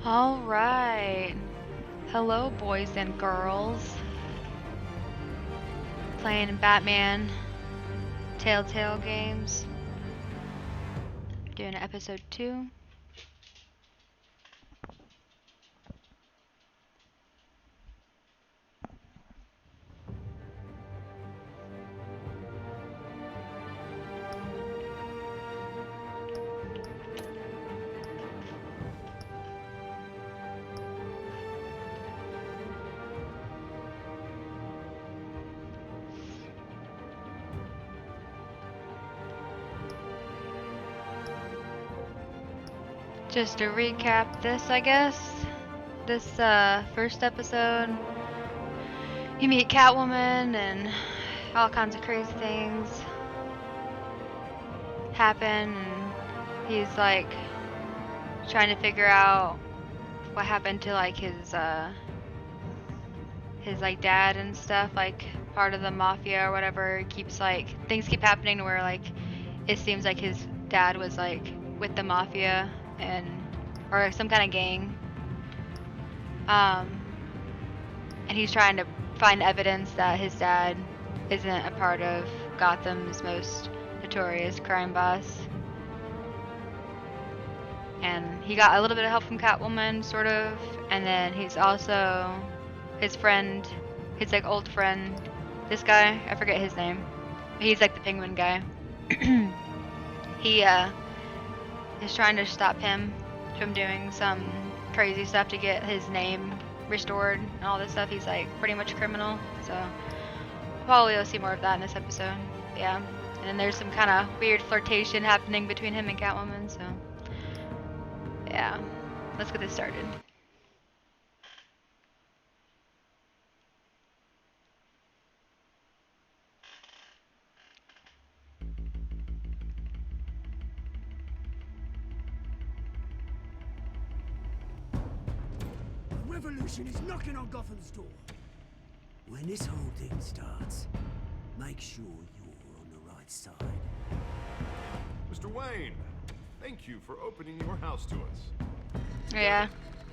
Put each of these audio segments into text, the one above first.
All right. Hello, boys and girls. Playing Batman TellTale games. Doing episode 2. Just to recap this, I guess. This first episode, you meet Catwoman and all kinds of crazy things happen, and he's like trying to figure out what happened to like his like dad and stuff, like part of the mafia or whatever. Keeps like things keep happening to where like it seems like his dad was like with the mafia and or some kind of gang. And he's trying to find evidence that his dad isn't a part of Gotham's most notorious crime boss. And he got a little bit of help from Catwoman, sort of, and then he's also his friend, his like old friend, this guy, I forget his name. He's like the penguin guy. He is trying to stop him from doing some crazy stuff to get his name restored and all this stuff. He's like pretty much a criminal, so probably we'll see more of that in this episode. Yeah, and then there's some kind of weird flirtation happening between him and Catwoman, so yeah, let's get this started. Revolution is knocking on Gotham's door. When this whole thing starts, make sure you're on the right side. Mr. Wayne, thank you for opening your house to us. Yeah,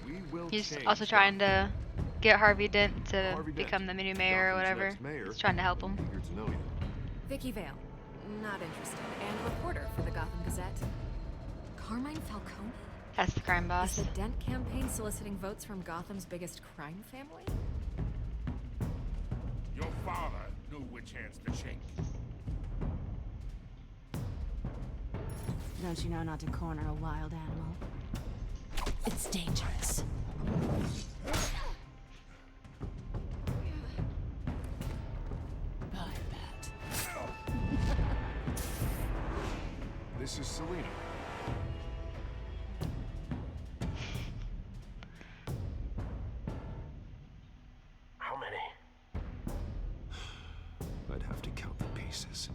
We will he's change also trying to get Harvey Dent to Harvey Dent, become the new mayor or Gotham's whatever. next mayor. He's trying to help him. Eager to know you. Vicky Vale, not interested, and reporter for the Gotham Gazette. Carmine Falcone? That's the crime boss. Is the Dent campaign soliciting votes from Gotham's biggest crime family? Your father knew which hands to shake. Don't you know not to corner a wild animal? It's dangerous. Bye, Bat. This is Selena. How many? I'd have to count the pieces.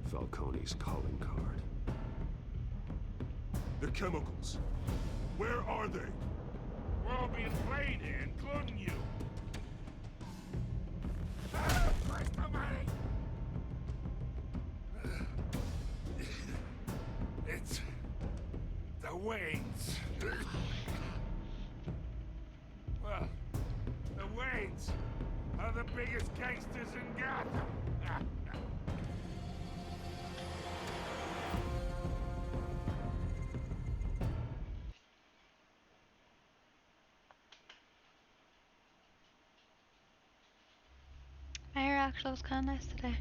Falcone's calling card. The chemicals. Where are they? We're all being played here, including you. Where's the money? It's the Waynes. Well, the Waynes are the biggest gangsters in Gotham. My hair actually was kind of nice today.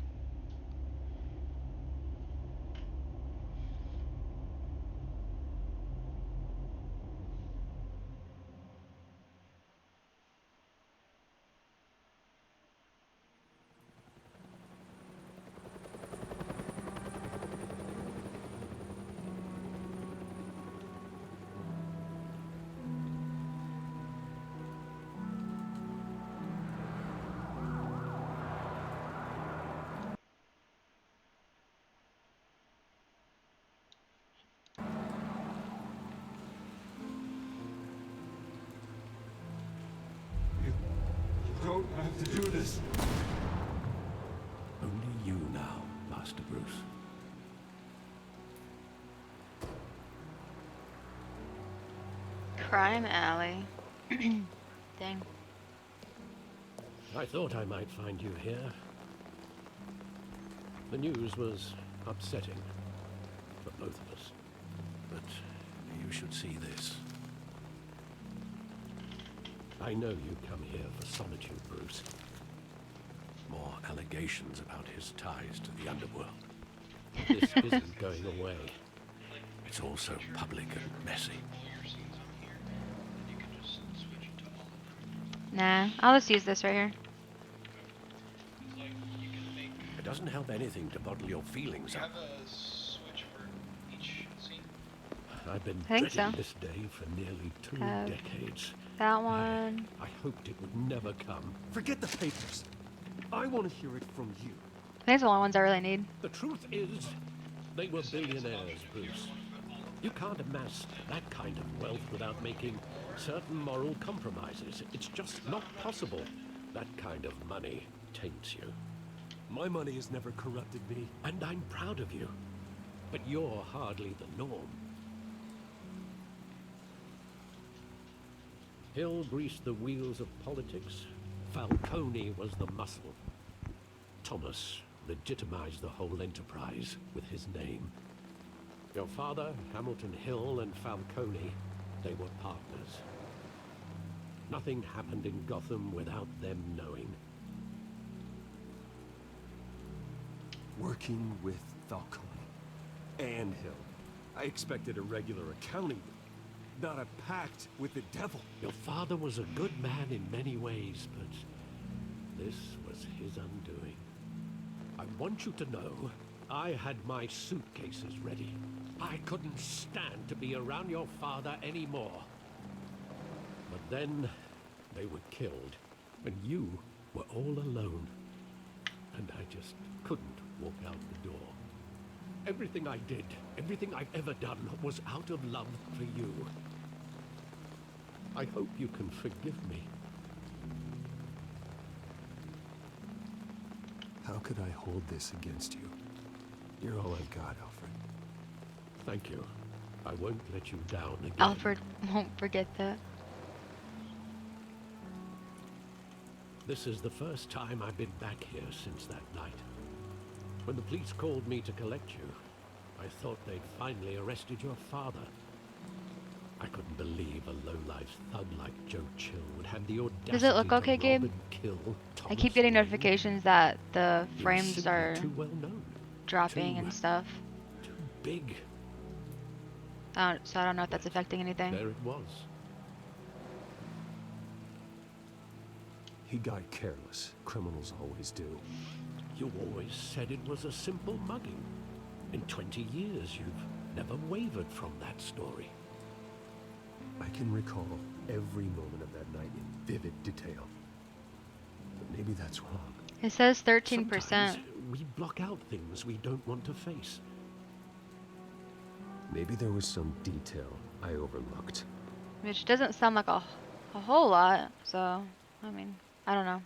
Don't have to do this. Only you now, Master Bruce. Crime alley. Dang. I thought I might find you here. The news was upsetting for both of us. But you should see this. I know you come here for solitude, Bruce. More allegations about his ties to the underworld. This isn't going away. It's all so public and messy. Nah, I'll just use this right here. It doesn't help anything to bottle your feelings up. I've been I think dreading so. this day for nearly 2 Have decades. that one. I hoped it would never come. Forget the papers. I want to hear it from you. I think it's the only ones I really need. The truth is, they were billionaires, Bruce. You can't amass that kind of wealth without making certain moral compromises. It's just not possible. That kind of money taints you. My money has never corrupted me. And I'm proud of you. But you're hardly the norm. Hill greased the wheels of politics. Falcone was the muscle. Thomas legitimized the whole enterprise with his name. Your father, Hamilton Hill, and Falcone, they were partners. Nothing happened in Gotham without them knowing. Working with Falcone and Hill. I expected a regular accounting, not a pact with the devil. Your father was a good man in many ways, but this was his undoing. I want you to know, I had my suitcases ready. I couldn't stand to be around your father anymore. But then, they were killed, and you were all alone. And I just couldn't walk out the door. Everything I did, everything I've ever done, was out of love for you. I hope you can forgive me. How could I hold this against you? You're all I've got, Alfred. Thank you. I won't let you down again. Alfred won't forget that. This is the first time I've been back here since that night. When the police called me to collect you, I thought they'd finally arrested your father. I couldn't believe a low-life thug like Joe Chill would have the audacity Does it look to okay, rob Gabe? and kill I Thomas keep getting Wayne. notifications that the He was frames simply are too well known, dropping too- and stuff. too big. So I don't know if that's affecting anything. There it was. He got careless. Criminals always do. You always said it was a simple mugging. In 20 years, you've never wavered from that story. I can recall every moment of that night in vivid detail. But maybe that's wrong. It says 13%. Sometimes we block out things we don't want to face. Maybe there was some detail I overlooked. Which doesn't sound like a whole lot. So, I mean, I don't know.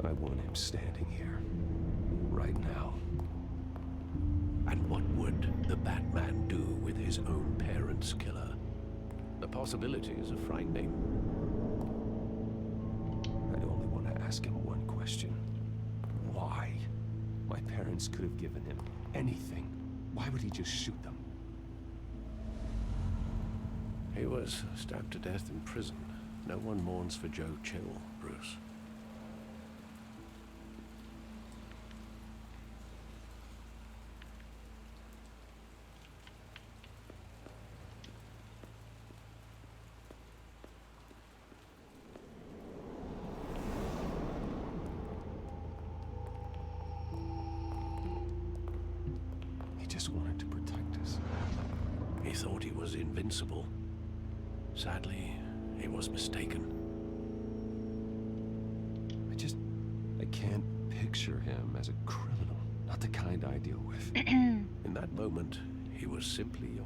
I want him standing here, right now. And what would the Batman do with his own parents' killer? The possibilities are frightening. I only want to ask him one question. Why? My parents could have given him anything. Why would he just shoot them? He was stabbed to death in prison. No one mourns for Joe Chill, Bruce. He just wanted to protect us. He thought he was invincible. Sadly, he was mistaken. I can't picture him as a criminal. Not the kind I deal with. In that moment, he was simply your...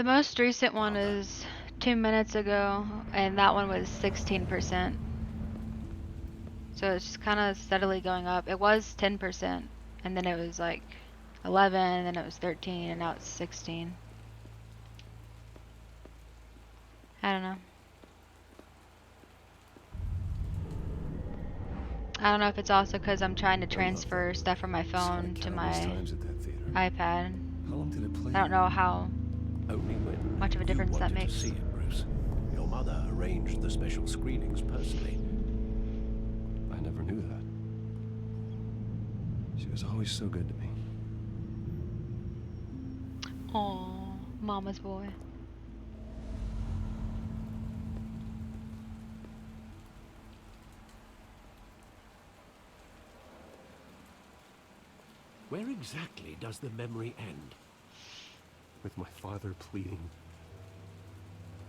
The most recent one is 2 minutes ago, and that one was 16%. So it's just kind of steadily going up. It was 10%, and then it was like 11, and then it was 13, and now it's 16. I don't know. I don't know if it's also because I'm trying to transfer stuff from my phone to my times at that theater. iPad. How long did it play? I don't know how Only when much of a difference you that wanted makes. to see it, Bruce. Your mother arranged the special screenings personally. I never knew that. She was always so good to me. Oh, mama's boy. Where exactly does the memory end? With my father pleading,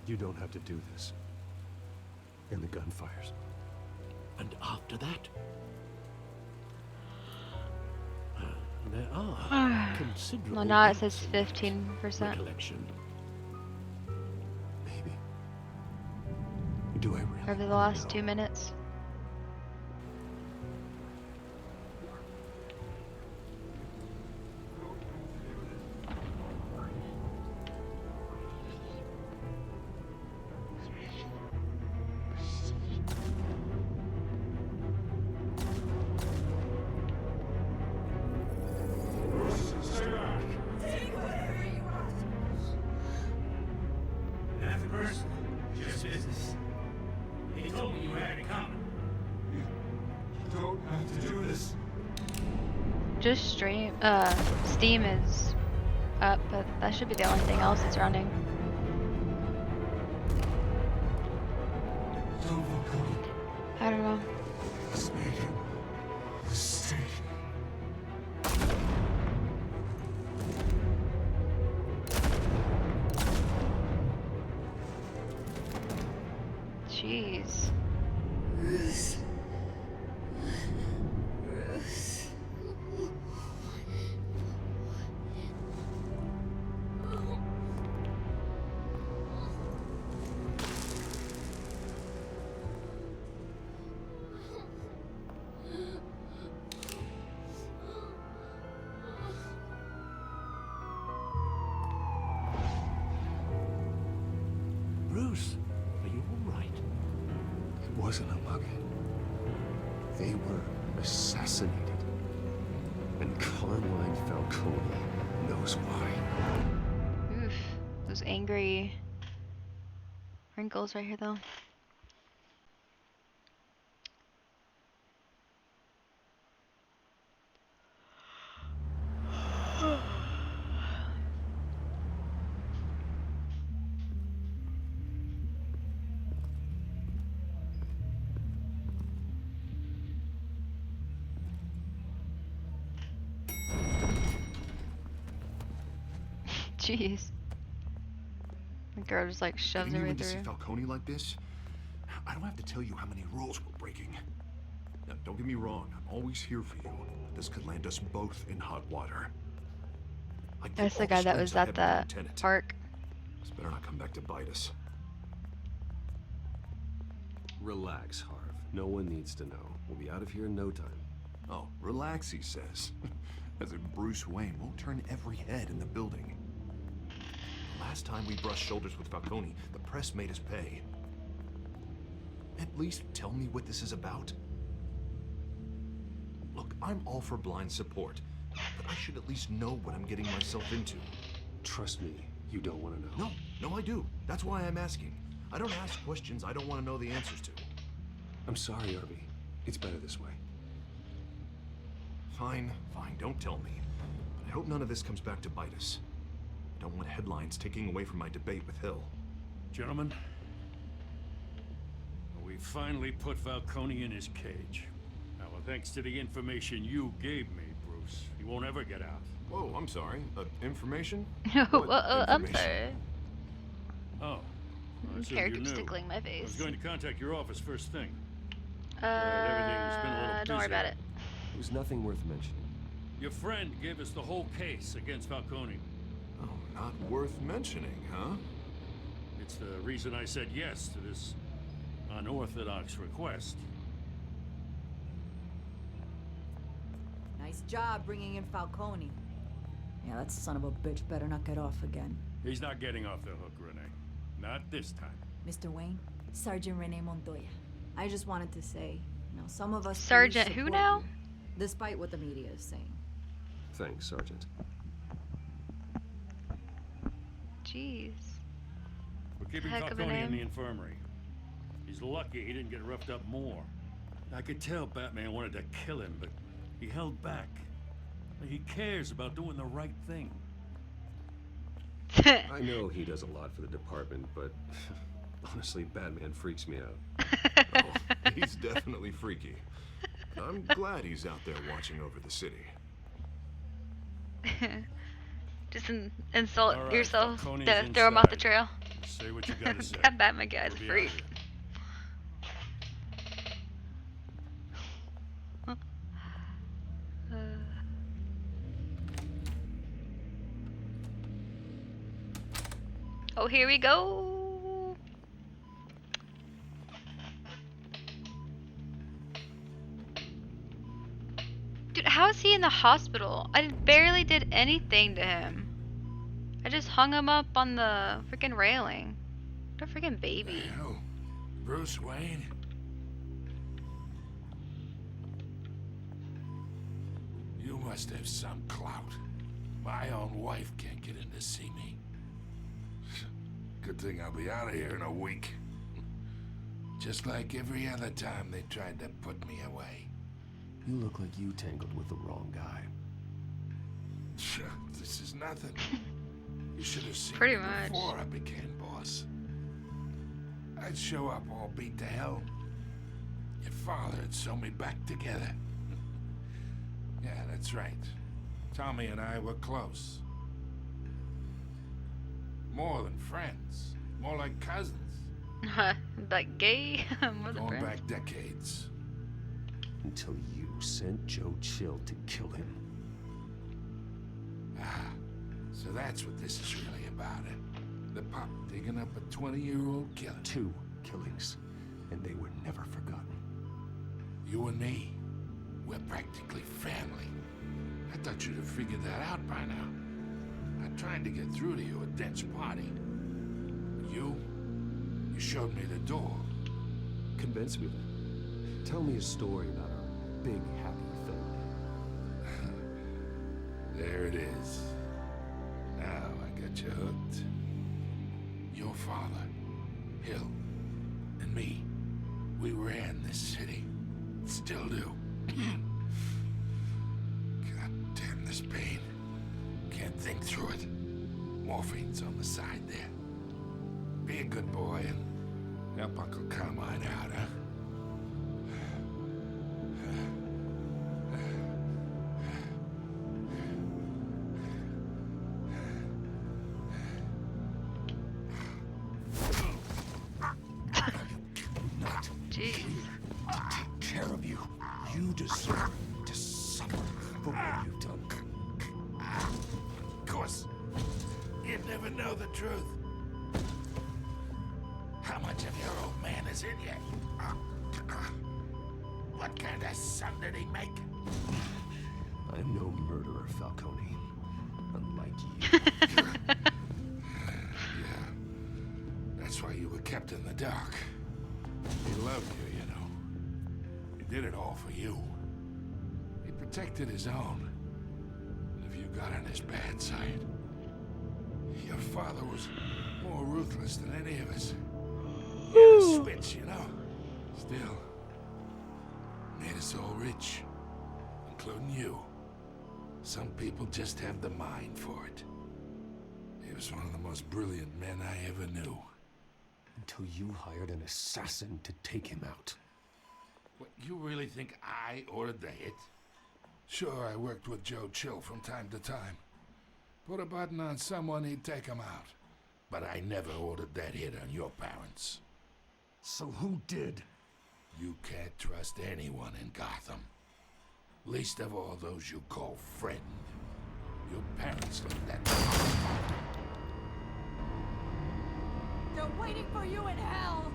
"You don't have to do this." And the gunfires. And after that? There are considerable Well, now it says gaps in that 15%. recollection. Maybe. Do I really? Over the last 2 minutes. Nothing personal, just business. He told me you had it coming. You don't have to do this. Just Steam is up, but that should be the only thing else that's running. I don't know. Let's make him a mistake. Jeez. Bruce, are you all right? It wasn't a mug. They were assassinated. And Carmine Falcone knows why. Oof. Those angry wrinkles right here, though. Jeez. The girl just like shoves Getting her you way in to see through. Falcone like this? I don't have to tell you how many rules we're breaking. Now, don't get me wrong, I'm always here for you, but this could land us both in hot water. I get That's the all guy that screams was I at have the Lieutenant. park. This better not come back to bite us. Relax, Harv. No one needs to know. We'll be out of here in no time. Oh, relax, he says. As if Bruce Wayne won't turn every head in the building. The last time we brushed shoulders with Falcone, the press made us pay. At least tell me what this is about. Look, I'm all for blind support, but I should at least know what I'm getting myself into. Trust me, you don't want to know. No, I do. That's why I'm asking. I don't ask questions I don't want to know the answers to. I'm sorry, Arby. It's better this way. Fine, don't tell me. But I hope none of this comes back to bite us. I don't want headlines taking away from my debate with Hill. Gentlemen, we finally put Falcone in his cage. Now, thanks to the information you gave me, Bruce, he won't ever get out. Whoa, I'm sorry. Information? Well, What I'm information? sorry. Oh. I assumed Character you knew. tickling my I was face. going to contact your office first thing. Everything's been a little Don't worry busy. about it. There's nothing worth mentioning. Your friend gave us the whole case against Falcone. Oh, Not worth mentioning, huh? It's the reason I said yes to this unorthodox request. Nice job bringing in Falcone. Yeah, that son of a bitch better not get off again. He's not getting off the hook, Renee. Not this time. Mr. Wayne, Sergeant Renee Montoya. I just wanted to say, some of us Sergeant police who support now? you, despite what the media is saying. Thanks, Sergeant. Jeez. We're keeping Heck of a Falcone in name. the infirmary. He's lucky he didn't get roughed up more. I could tell Batman wanted to kill him, but he held back. He cares about doing the right thing. I know he does a lot for the department, but honestly, Batman freaks me out. Oh, he's definitely freaky. I'm glad he's out there watching over the city. Just insult All right, yourself. Falcone's Throw him off the inside. trail. Say what you gotta say. That Batman guy's a We'll be out freak. here. Oh, here we go. Dude, how is he in the hospital? I barely did anything to him. I just hung him up on the freaking railing. What a freaking baby. Hell, Bruce Wayne? You must have some clout. My own wife can't get in to see me. Good thing I'll be out of here in a week. Just like every other time they tried to put me away. You look like you tangled with the wrong guy. This is nothing. You should have seen Pretty me much. before I became boss. I'd show up all beat to hell. Your father would sew me back together. Yeah, that's right. Tommy and I were close. More than friends. More like cousins. Like gay? More than Going friends. back decades. Until you sent Joe Chill to kill him. Ah, so that's what this is really about, eh? The pop digging up a 20-year-old killer. 2 killings, and they were never forgotten. You and me, we're practically family. I thought you'd have figured that out by now. I tried to get through to you at Dent's party. You showed me the door. Convince me then. Tell me a story about our big, happy family. There it is. Now I got you hooked. Your father, Hill, and me, we ran this city. Still do. God damn this pain. Can't think through it. Morphine's on the side there. Be a good boy and help Uncle Carmine out, huh? Jeez. Take care of you. You deserve to suffer for what you've done. Of course, you never know the truth. How much of your old man is in you? What kind of son did he make? I'm no murderer, Falcone. Unlike you. Yeah, that's why you were kept in the dark. He loved you, you know. He did it all for you. He protected his own. And if you got on his bad side, your father was more ruthless than any of us. He had a switch, you know. Still, made us all rich, including you. Some people just have the mind for it. He was one of the most brilliant men I ever knew. Until you hired an assassin to take him out. What, you really think I ordered the hit? Sure, I worked with Joe Chill from time to time. Put a button on someone, he'd take him out. But I never ordered that hit on your parents. So who did? You can't trust anyone in Gotham. Least of all those you call friend. Your parents looked at me. waiting for you in hell.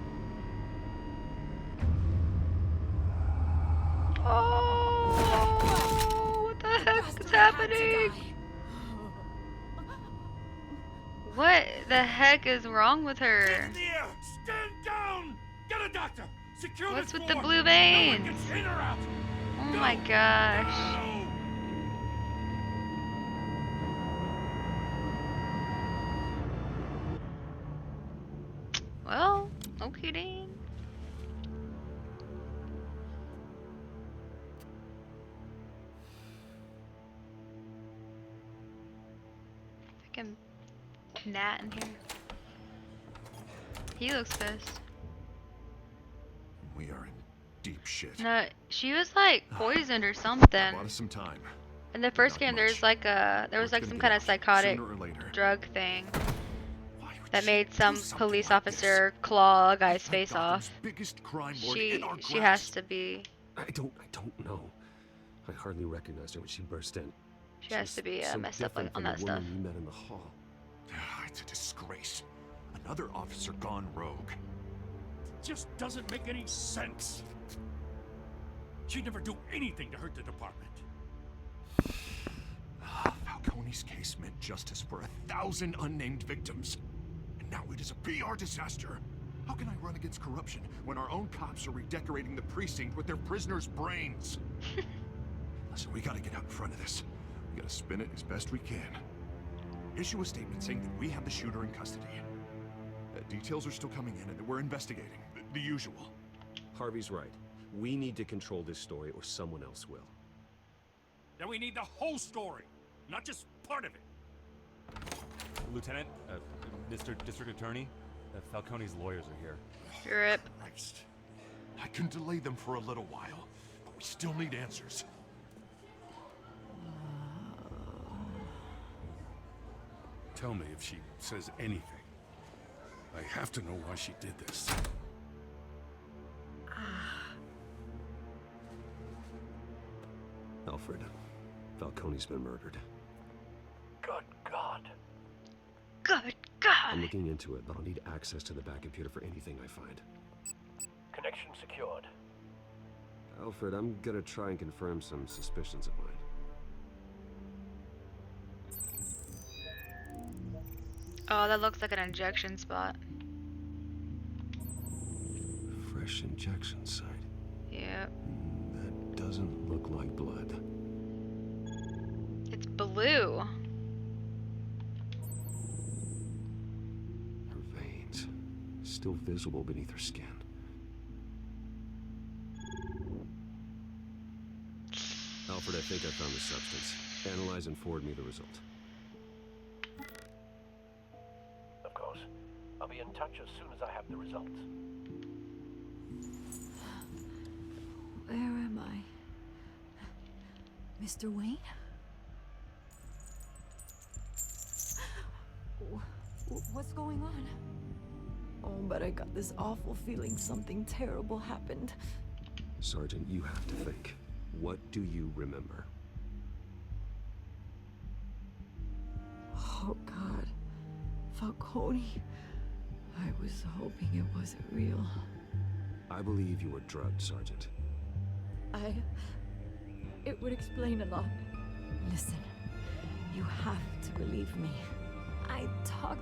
Oh, what the heck is happening? What the heck is wrong with her? Get in the air! Stand down! Get a doctor! Secure What's this with the floor! blue No one veins? gets in or out! Oh Go! my gosh. Go! Well, okay then. Freaking Nat in here. He looks pissed. We are in deep shit. No, she was like poisoned or something. Bought us some time. In the first Not game, much. there was like We're some gonna kind get of out, psychotic sooner or later. drug thing Why would that she made do some something police like this? officer claw a guy's We've had face Gotham's off. biggest crime lord She in our she has grasp. to be I don't know. I hardly recognized her when she burst in. she has to be so messed up like, different on from that the stuff. woman we met in the hall. It's a disgrace. Another officer gone rogue. Just doesn't make any sense. She'd never do anything to hurt the department. Falcone's case meant justice for 1,000 unnamed victims. And now it is a PR disaster. How can I run against corruption when our own cops are redecorating the precinct with their prisoners' brains? Listen, we gotta get out in front of this. We gotta spin it as best we can. Issue a statement saying that we have the shooter in custody. Details are still coming in and that we're investigating. The usual. Harvey's right. We need to control this story or someone else will. Then we need the whole story, not just part of it. Lieutenant, Mr. District Attorney, Falcone's lawyers are here. Rip. Christ. I can delay them for a little while, but we still need answers. Tell me if she says anything. I have to know why she did this. Alfred, Falcone's been murdered. Good God. Good I'm God. looking into it, but I'll need access to the back computer for anything I find. Connection secured. Alfred, I'm gonna try and confirm some suspicions of mine. Oh, that looks like an injection spot. Fresh injection site. Yep. That doesn't look like blood. It's blue. Her veins, still visible beneath her skin. Alfred, I think I found the substance. Analyze and forward me the result. Of course. I'll be in touch as soon as I have the results. Where am I? Mr. Wayne? What's going on? Oh, but I got this awful feeling something terrible happened. Sergeant, you have to think. What do you remember? Oh, God. Falcone. I was hoping it wasn't real. I believe you were drugged, Sergeant. It would explain a lot. Listen, you have to believe me. I talked.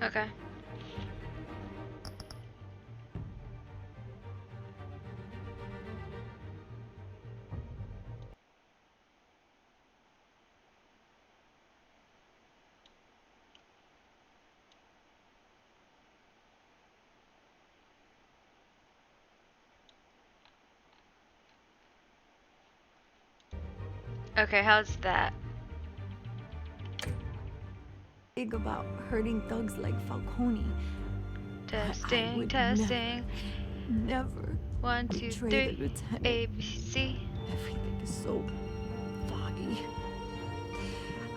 Okay. Okay, how's that? Big about hurting thugs like Falcone. Testing, would testing. Never. 1, 2, betray the 3. lieutenant. A, B, C. Everything is so foggy.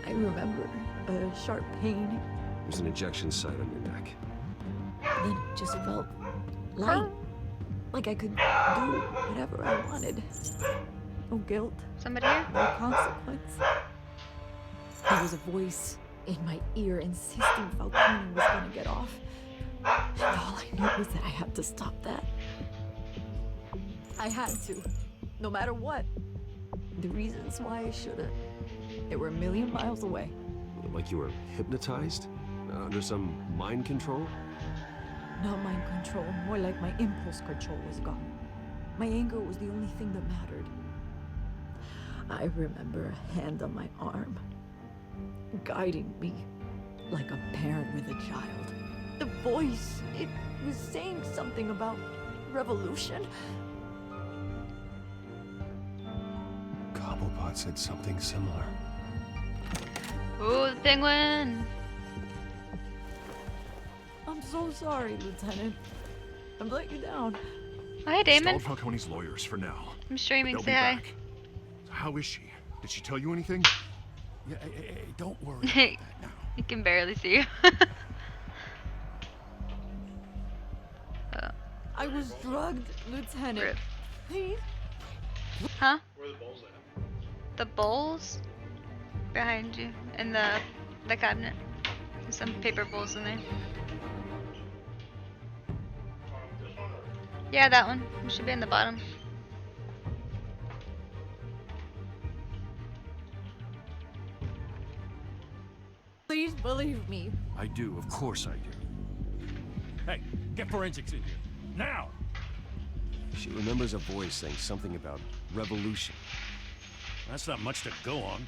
I remember a sharp pain, There's an injection site on your neck. then it just felt light. Like I could do whatever I wanted. No guilt. Somebody here? No consequence. There was a voice in my ear insisting Falcone was gonna get off. And all I knew was that I had to stop that. I had to. No matter what. The reasons why I shouldn't, they were a million miles away. Like you were hypnotized? Under some mind control? Not mind control, more like my impulse control was gone. My anger was the only thing that mattered. I remember a hand on my arm, guiding me like a parent with a child. The voice, it was saying something about revolution. Cobblepot said something similar. Ooh, the penguin! I'm so sorry, Lieutenant. I've let you down. Oh, hey, Damon. Stalled Falcone's lawyers for now. I'm streaming. They'll Say be hi. back. How is she? Did she tell you anything? Yeah, hey, don't worry Hey, about that now. you can barely see you. I was drugged, Lieutenant. Rip. Please? Huh? Where are the bowls at? The bowls? Behind you. In the cabinet. There's some paper bowls in there. Yeah, that one. It should be in the bottom. Please believe me. I do, of course I do. Hey, get forensics in here. Now! She remembers a voice saying something about revolution. That's not much to go on.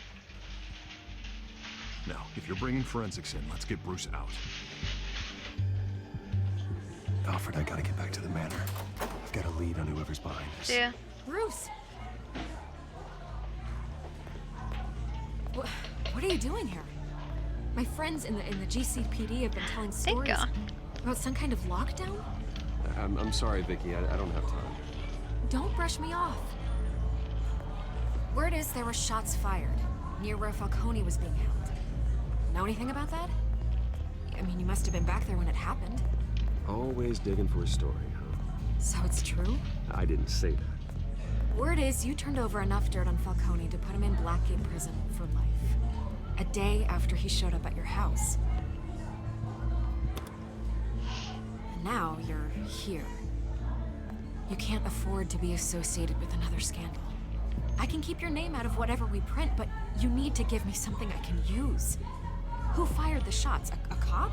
Now, if you're bringing forensics in, let's get Bruce out. Alfred, I gotta get back to the manor. I've got a lead on whoever's behind this. Yeah. Bruce! What are you doing here? My friends in the GCPD have been telling stories God. about some kind of lockdown. I'm sorry, Vicky. I don't have time. Don't brush me off. Word is there were shots fired near where Falcone was being held. Know anything about that? I mean, you must have been back there when it happened. Always digging for a story, huh? So it's true? I didn't say that. Word is you turned over enough dirt on Falcone to put him in Blackgate Prison for life. A day after he showed up at your house. And now you're here. You can't afford to be associated with another scandal. I can keep your name out of whatever we print, but you need to give me something I can use. Who fired the shots? A cop?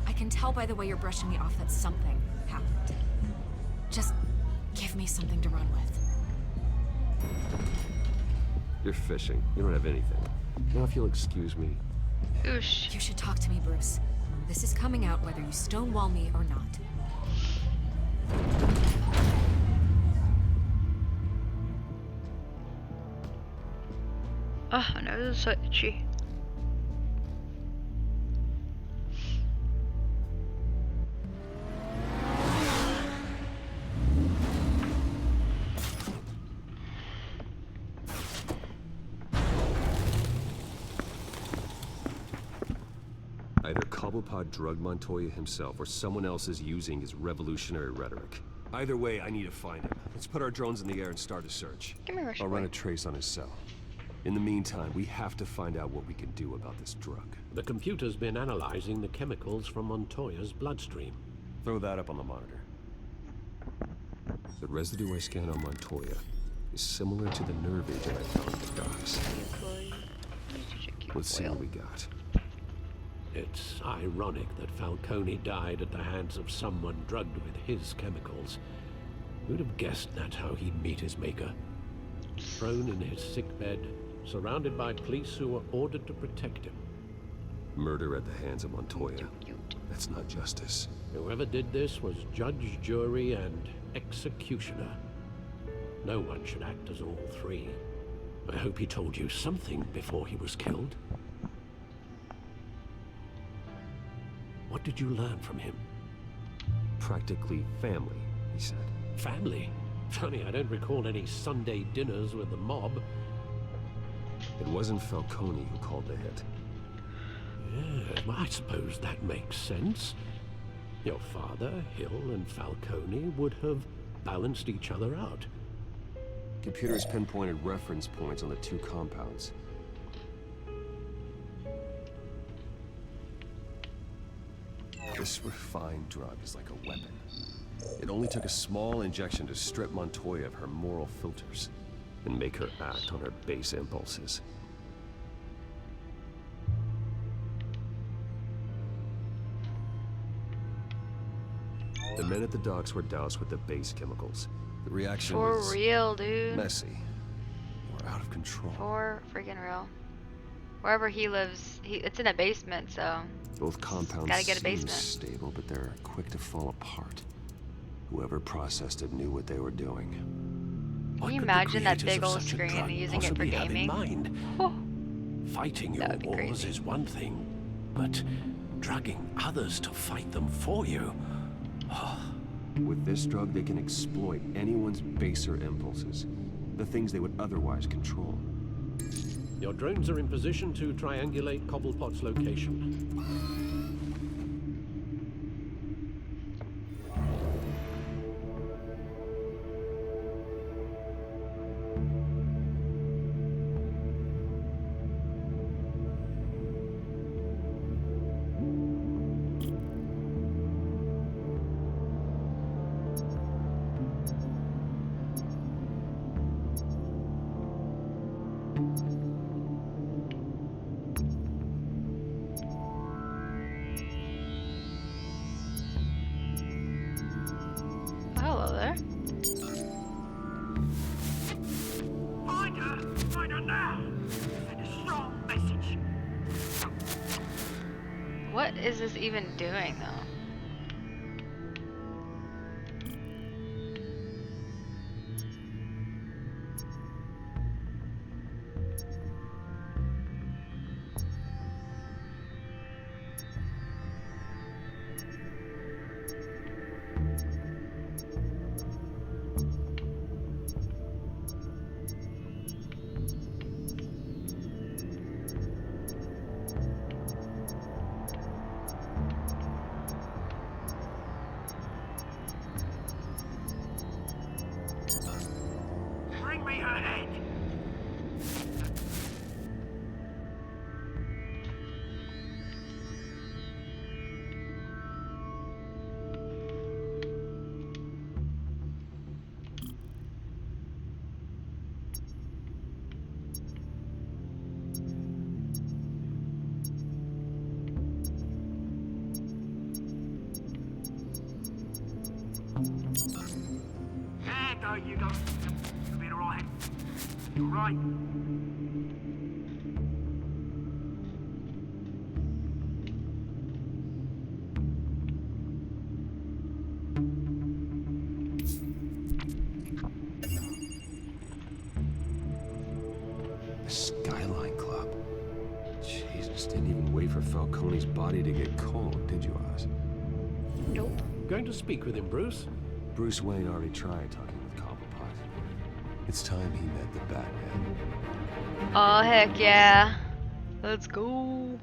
I can tell by the way you're brushing me off that something happened. Just give me something to run with. You're fishing. You don't have anything. Now, if you'll excuse me. Oosh. You should talk to me, Bruce. This is coming out whether you stonewall me or not. Oh, my nose is so itchy. Either Cobblepot drugged Montoya himself, or someone else is using his revolutionary rhetoric. Either way, I need to find him. Let's put our drones in the air and start a search. Give me a rush. I'll run a trace on his cell. In the meantime, we have to find out what we can do about this drug. The computer's been analyzing the chemicals from Montoya's bloodstream. Throw that up on the monitor. The residue I scanned on Montoya is similar to the nerve agent I found in the docks. Let's see what we got. It's ironic that Falcone died at the hands of someone drugged with his chemicals. Who'd have guessed that's how he'd meet his maker? Thrown in his sickbed, surrounded by police who were ordered to protect him. Murder at the hands of Montoya. That's not justice. Whoever did this was judge, jury, and executioner. No one should act as all three. I hope he told you something before he was killed. What did you learn from him? Practically family, he said. Family? Funny, I don't recall any Sunday dinners with the mob. It wasn't Falcone who called the hit. Yeah, well, I suppose that makes sense. Your father, Hill, and Falcone would have balanced each other out. Computers pinpointed reference points on the two compounds. This refined drug is like a weapon. It only took a small injection to strip Montoya of her moral filters and make her act on her base impulses. The men at the docks were doused with the base chemicals. The reaction was For real, dude. messy or out of control. For freaking real. Wherever he lives, it's in a basement, so Both compounds gotta get a seem basement. stable, but they're quick to fall apart. Whoever processed it knew what they were doing. Can you imagine that big old screen and using it for gaming? Oh, Fighting your that would be wars crazy. is one thing, but drugging others to fight them for you. With this drug, they can exploit anyone's baser impulses, the things they would otherwise control. Your drones are in position to triangulate Cobblepot's location. hello there. Find her! Find her now! Send a strong message. What is this even doing, though? Bring me her head! There go, you go. You'll be alright. You're right. The Skyline Club. Jesus, didn't even wait for Falcone's body to get cold, did you, Oz? Nope. Going to speak with him, Bruce? Bruce Wayne already tried talking with Cobblepot. It's time he met the Batman. Oh, heck yeah. Let's go.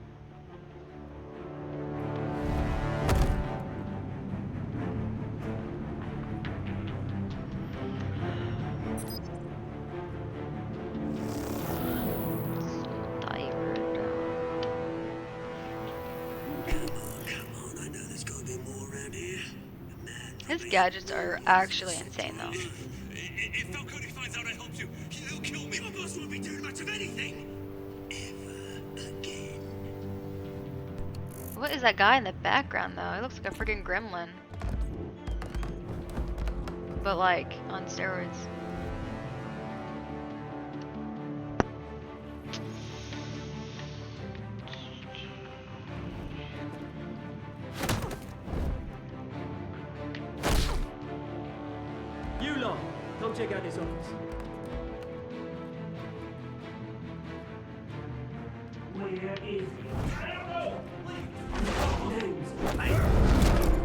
Come on, I know there's gotta be more around here. His gadgets are actually insane, though. If Falcone finds out I helped you, he'll kill me. My boss won't be doing much of anything. Ever again. What is that guy in the background, though? He looks like a freaking gremlin. But, like, on steroids. You lot, come check out his office. Where is he? I don't know! Please! Names. Hey,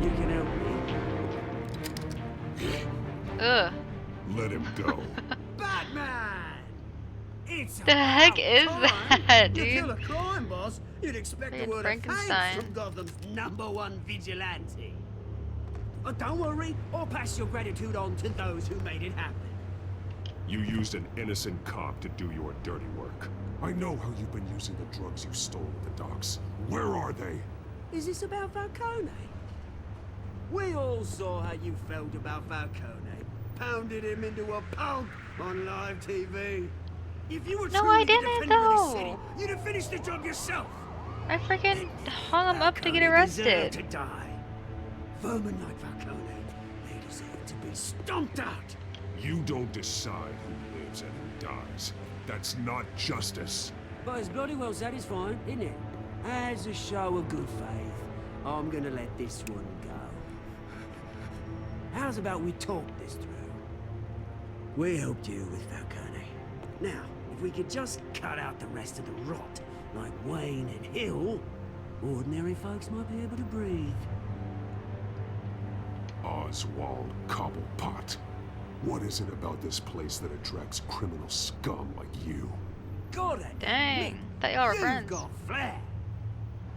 you can help me. Ugh. Let him go. Batman! It's The heck is that, You dude? kill a crime boss, you'd expect a Freaking word of thanks Frankenstein. from Gotham's #1 vigilante. Don't worry, I'll pass your gratitude on to those who made it happen. You used an innocent cop to do your dirty work. I know how you've been using the drugs you stole at the docks. Where are they? Is this about Falcone? We all saw how you felt about Falcone. Pounded him into a pulp on live TV. If you were No, I truly the didn't, defender of this though. city, you'd have finished the job yourself. I freaking hung him up to get Falcone deserved arrested. to die. Vermin like Falcone, they deserve to be stomped out. You don't decide who lives and who dies. That's not justice. But it's bloody well satisfying, isn't it? As a show of good faith, I'm gonna let this one go. How's about we talk this through? We helped you with Falcone. Now, if we could just cut out the rest of the rot, like Wayne and Hill, ordinary folks might be able to breathe. Oswald Cobblepot. What is it about this place that attracts criminal scum like you? Got it! Dang, thought y'all were You've friends. got flair.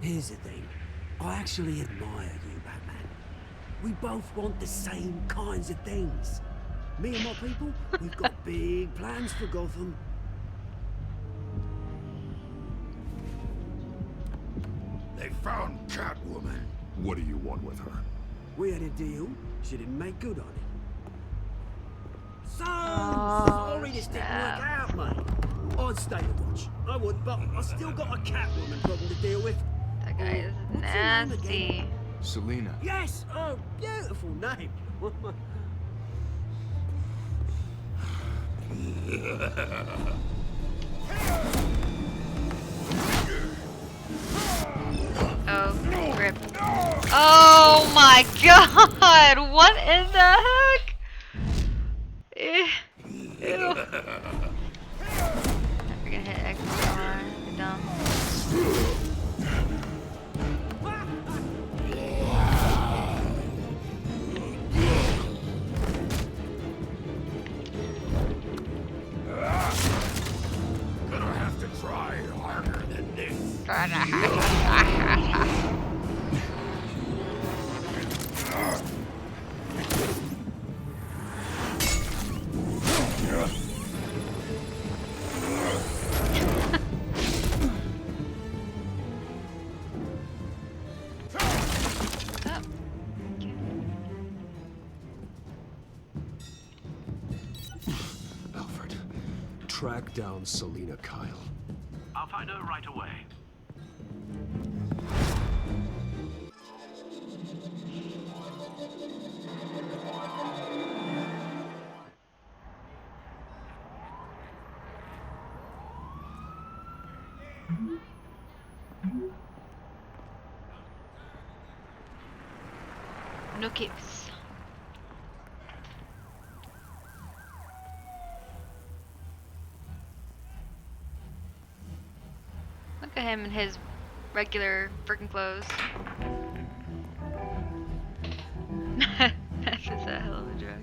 Here's the thing. I actually admire you, Batman. We both want the same kinds of things. Me and my people, we've got big plans for Gotham. They found Catwoman. What do you want with her? We had a deal. She didn't make good on it. So sorry this didn't work out, mate. I'd stay to watch. I would, but I still got a Catwoman problem to deal with. That guy is What's her name nasty. again? Selina. Yes! Oh, beautiful name. Oh, rip. Oh my god! What in the heck? Ew. I'm gonna hit X more. Dumb. Gonna have to try harder than this. Alfred, track down Selina Kyle. I'll find her right away. No keeps. Look at him in his regular freaking clothes. That's just a hell of a drug.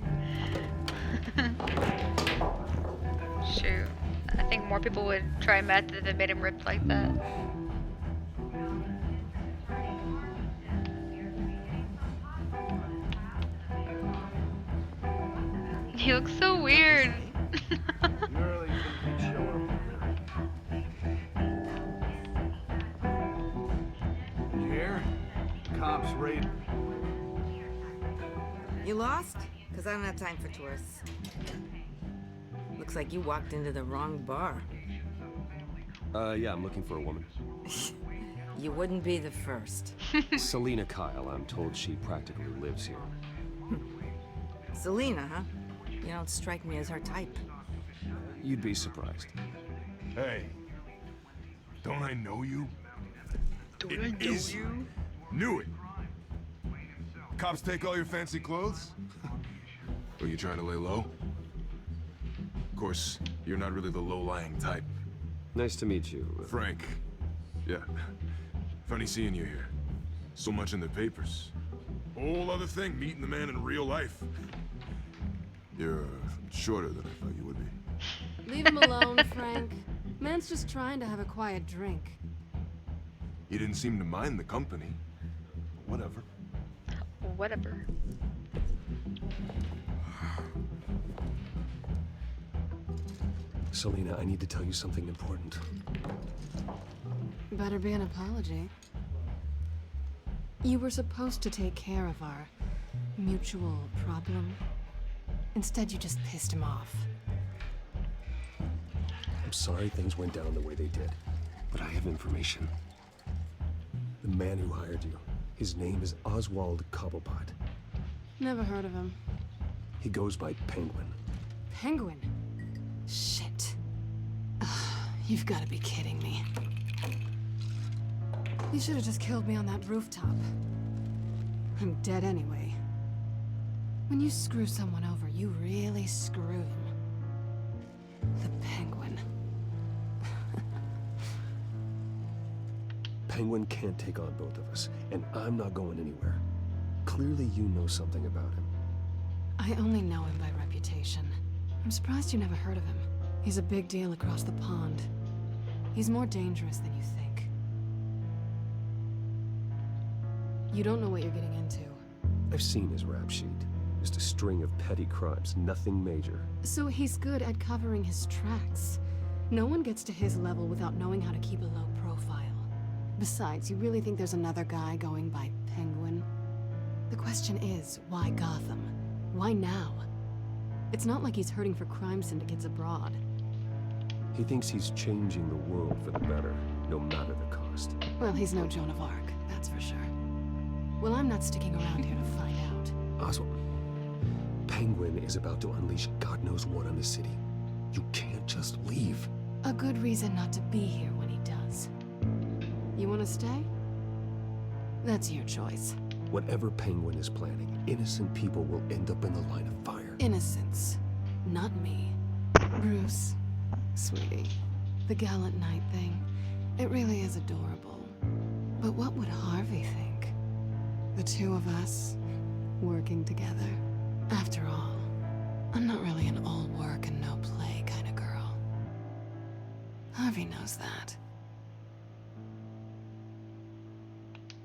Shoot. I think more people would try meth if it made him ripped like that. He looks so weird. You hear? Cops raid. You lost? Because I don't have time for tourists. Looks like you walked into the wrong bar. Yeah, I'm looking for a woman. You wouldn't be the first. Selina Kyle, I'm told she practically lives here. Selina, huh? You don't strike me as her type. You'd be surprised. Hey, don't I know you? It is you? Knew it. Cops take all your fancy clothes? Are you trying to lay low? Of course, you're not really the low-lying type. Nice to meet you. Frank. Yeah. Funny seeing you here. So much in the papers. Whole other thing, meeting the man in real life. You're shorter than I thought you would be. Leave him alone, Frank. Man's just trying to have a quiet drink. He didn't seem to mind the company. Whatever. Whatever. Selena, I need to tell you something important. Better be an apology. You were supposed to take care of our mutual problem. Instead, you just pissed him off. I'm sorry things went down the way they did, but I have information. The man who hired you, his name is Oswald Cobblepot. Never heard of him. He goes by Penguin. Penguin? Shit. Ugh, you've got to be kidding me. You should have just killed me on that rooftop. I'm dead anyway. When you screw someone over, you really screw them. The Penguin. Penguin can't take on both of us, and I'm not going anywhere. Clearly you know something about him. I only know him by reputation. I'm surprised you never heard of him. He's a big deal across the pond. He's more dangerous than you think. You don't know what you're getting into. I've seen his rap sheet. Just a string of petty crimes, nothing major. So he's good at covering his tracks. No one gets to his level without knowing how to keep a low profile. Besides, you really think there's another guy going by Penguin? The question is, why Gotham? Why now? It's not like he's hurting for crime syndicates abroad. He thinks he's changing the world for the better, no matter the cost. Well, he's no Joan of Arc, that's for sure. Well, I'm not sticking around here to find out. Oswald, Penguin is about to unleash God knows what on the city. You can't just leave. A good reason not to be here when he does. You want to stay? That's your choice. Whatever Penguin is planning, innocent people will end up in the line of fire. Innocence, not me. Bruce, sweetie, the gallant knight thing, it really is adorable. But what would Harvey think? The two of us, working together. After all, I'm not really an all work and no play kind of girl. Harvey knows that.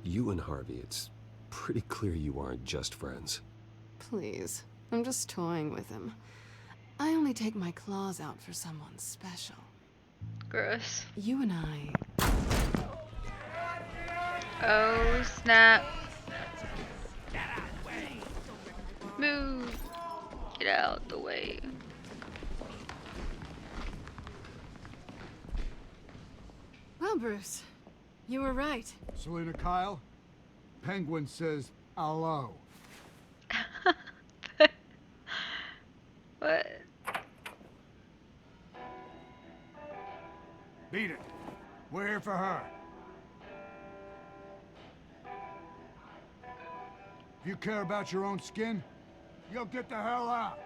You and Harvey, it's pretty clear you aren't just friends. Please, I'm just toying with him. I only take my claws out for someone special. Gross. You and I... Oh, snap. Move. Get out the way. Well, Bruce, you were right. Selena Kyle, Penguin says hello. What? Beat it. We're here for her. If you care about your own skin, you'll get the hell out.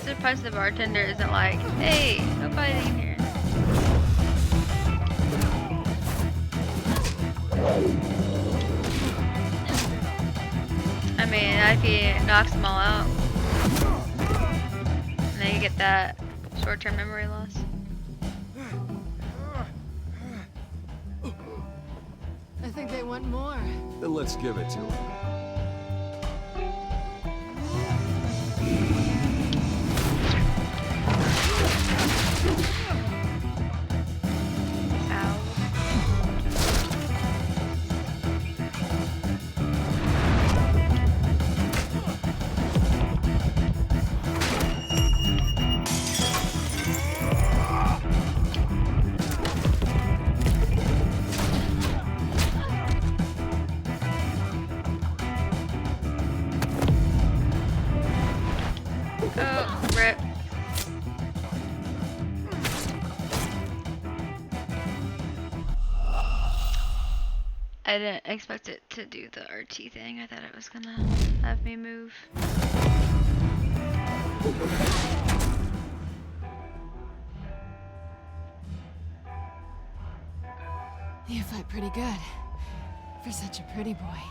Surprised the bartender isn't like, hey, nobody in here. I mean, if he knocks them all out, and then you get that short-term memory loss. I think they want more. Then let's give it to him. Oh, rip. I didn't expect it to do the RT thing. I thought it was gonna have me move. You fight pretty good. For such a pretty boy.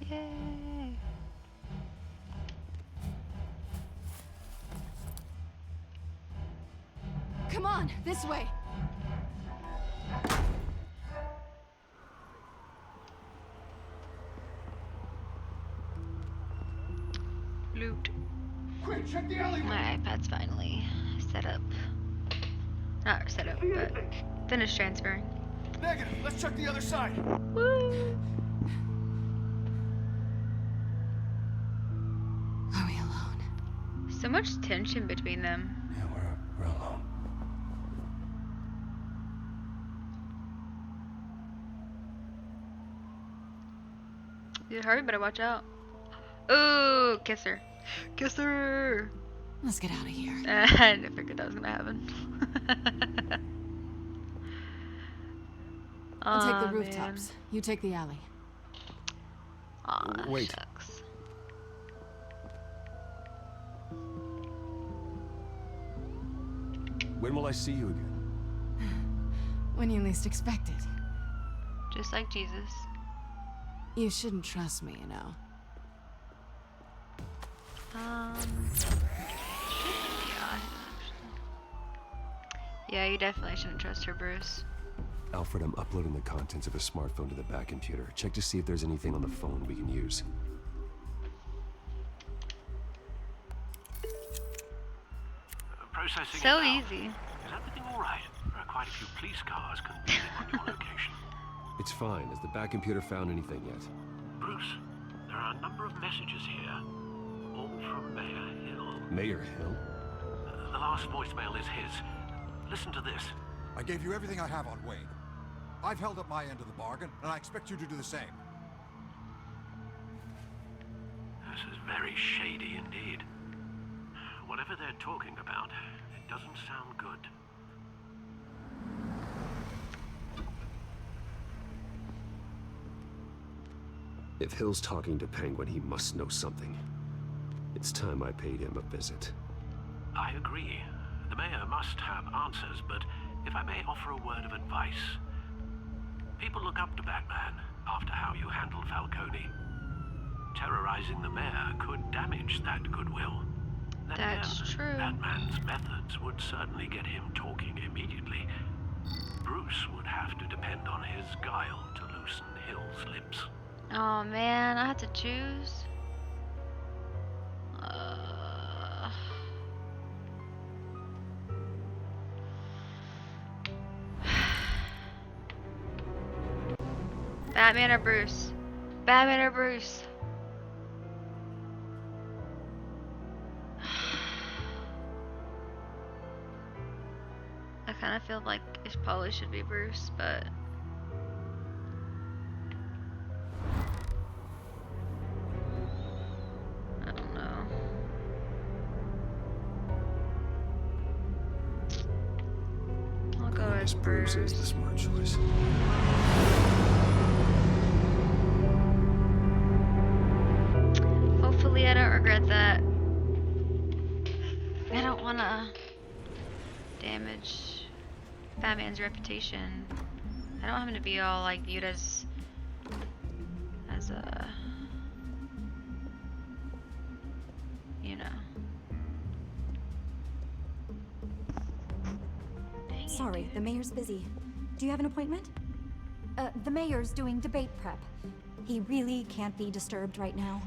Yay! Come on, this way. Loot. Quick, check the alleyway. My iPad's finally set up. Not set up, but finished transferring. Negative. Let's check the other side. Woo! Are we alone? So much tension between them. Yeah, we're alone. Dude, Harvey better watch out. Ooh, kiss her. Kiss her! Let's get out of here. I figured that was gonna happen. I'll take the Aw, rooftops. man. You take the alley. Aw, Wait. shucks. When will I see you again? When you least expect it. Just like Jesus. You shouldn't trust me, you know. Yeah, you definitely shouldn't trust her, Bruce. Alfred, I'm uploading the contents of a smartphone to the back computer. Check to see if there's anything on the phone we can use. Processing So it now. easy. Is everything all right? There are quite a few police cars converging on your location. It's fine. Has the back computer found anything yet? Bruce, there are a number of messages here, all from Mayor Hill. Mayor Hill? The last voicemail is his. Listen to this. I gave you everything I have on Wayne. I've held up my end of the bargain, and I expect you to do the same. This is very shady indeed. Whatever they're talking about, it doesn't sound good. If Hill's talking to Penguin, he must know something. It's time I paid him a visit. I agree. The mayor must have answers, but if I may offer a word of advice. People look up to Batman after how you handled Falcone. Terrorizing the mayor could damage that goodwill. Then That's again, true. Batman's methods would certainly get him talking immediately. Bruce would have to depend on his guile to loosen Hill's lips. Oh man, I have to choose. Batman or Bruce? Batman or Bruce? I kind of feel like it probably should be Bruce, but I don't know. I'll go I as guess Bruce Bruce. is the smart choice. Hopefully I don't regret that. I don't want to damage Batman's reputation. I don't want him to be all like viewed as a, you know. Sorry, the mayor's busy. Do you have an appointment? The mayor's doing debate prep. He really can't be disturbed right now.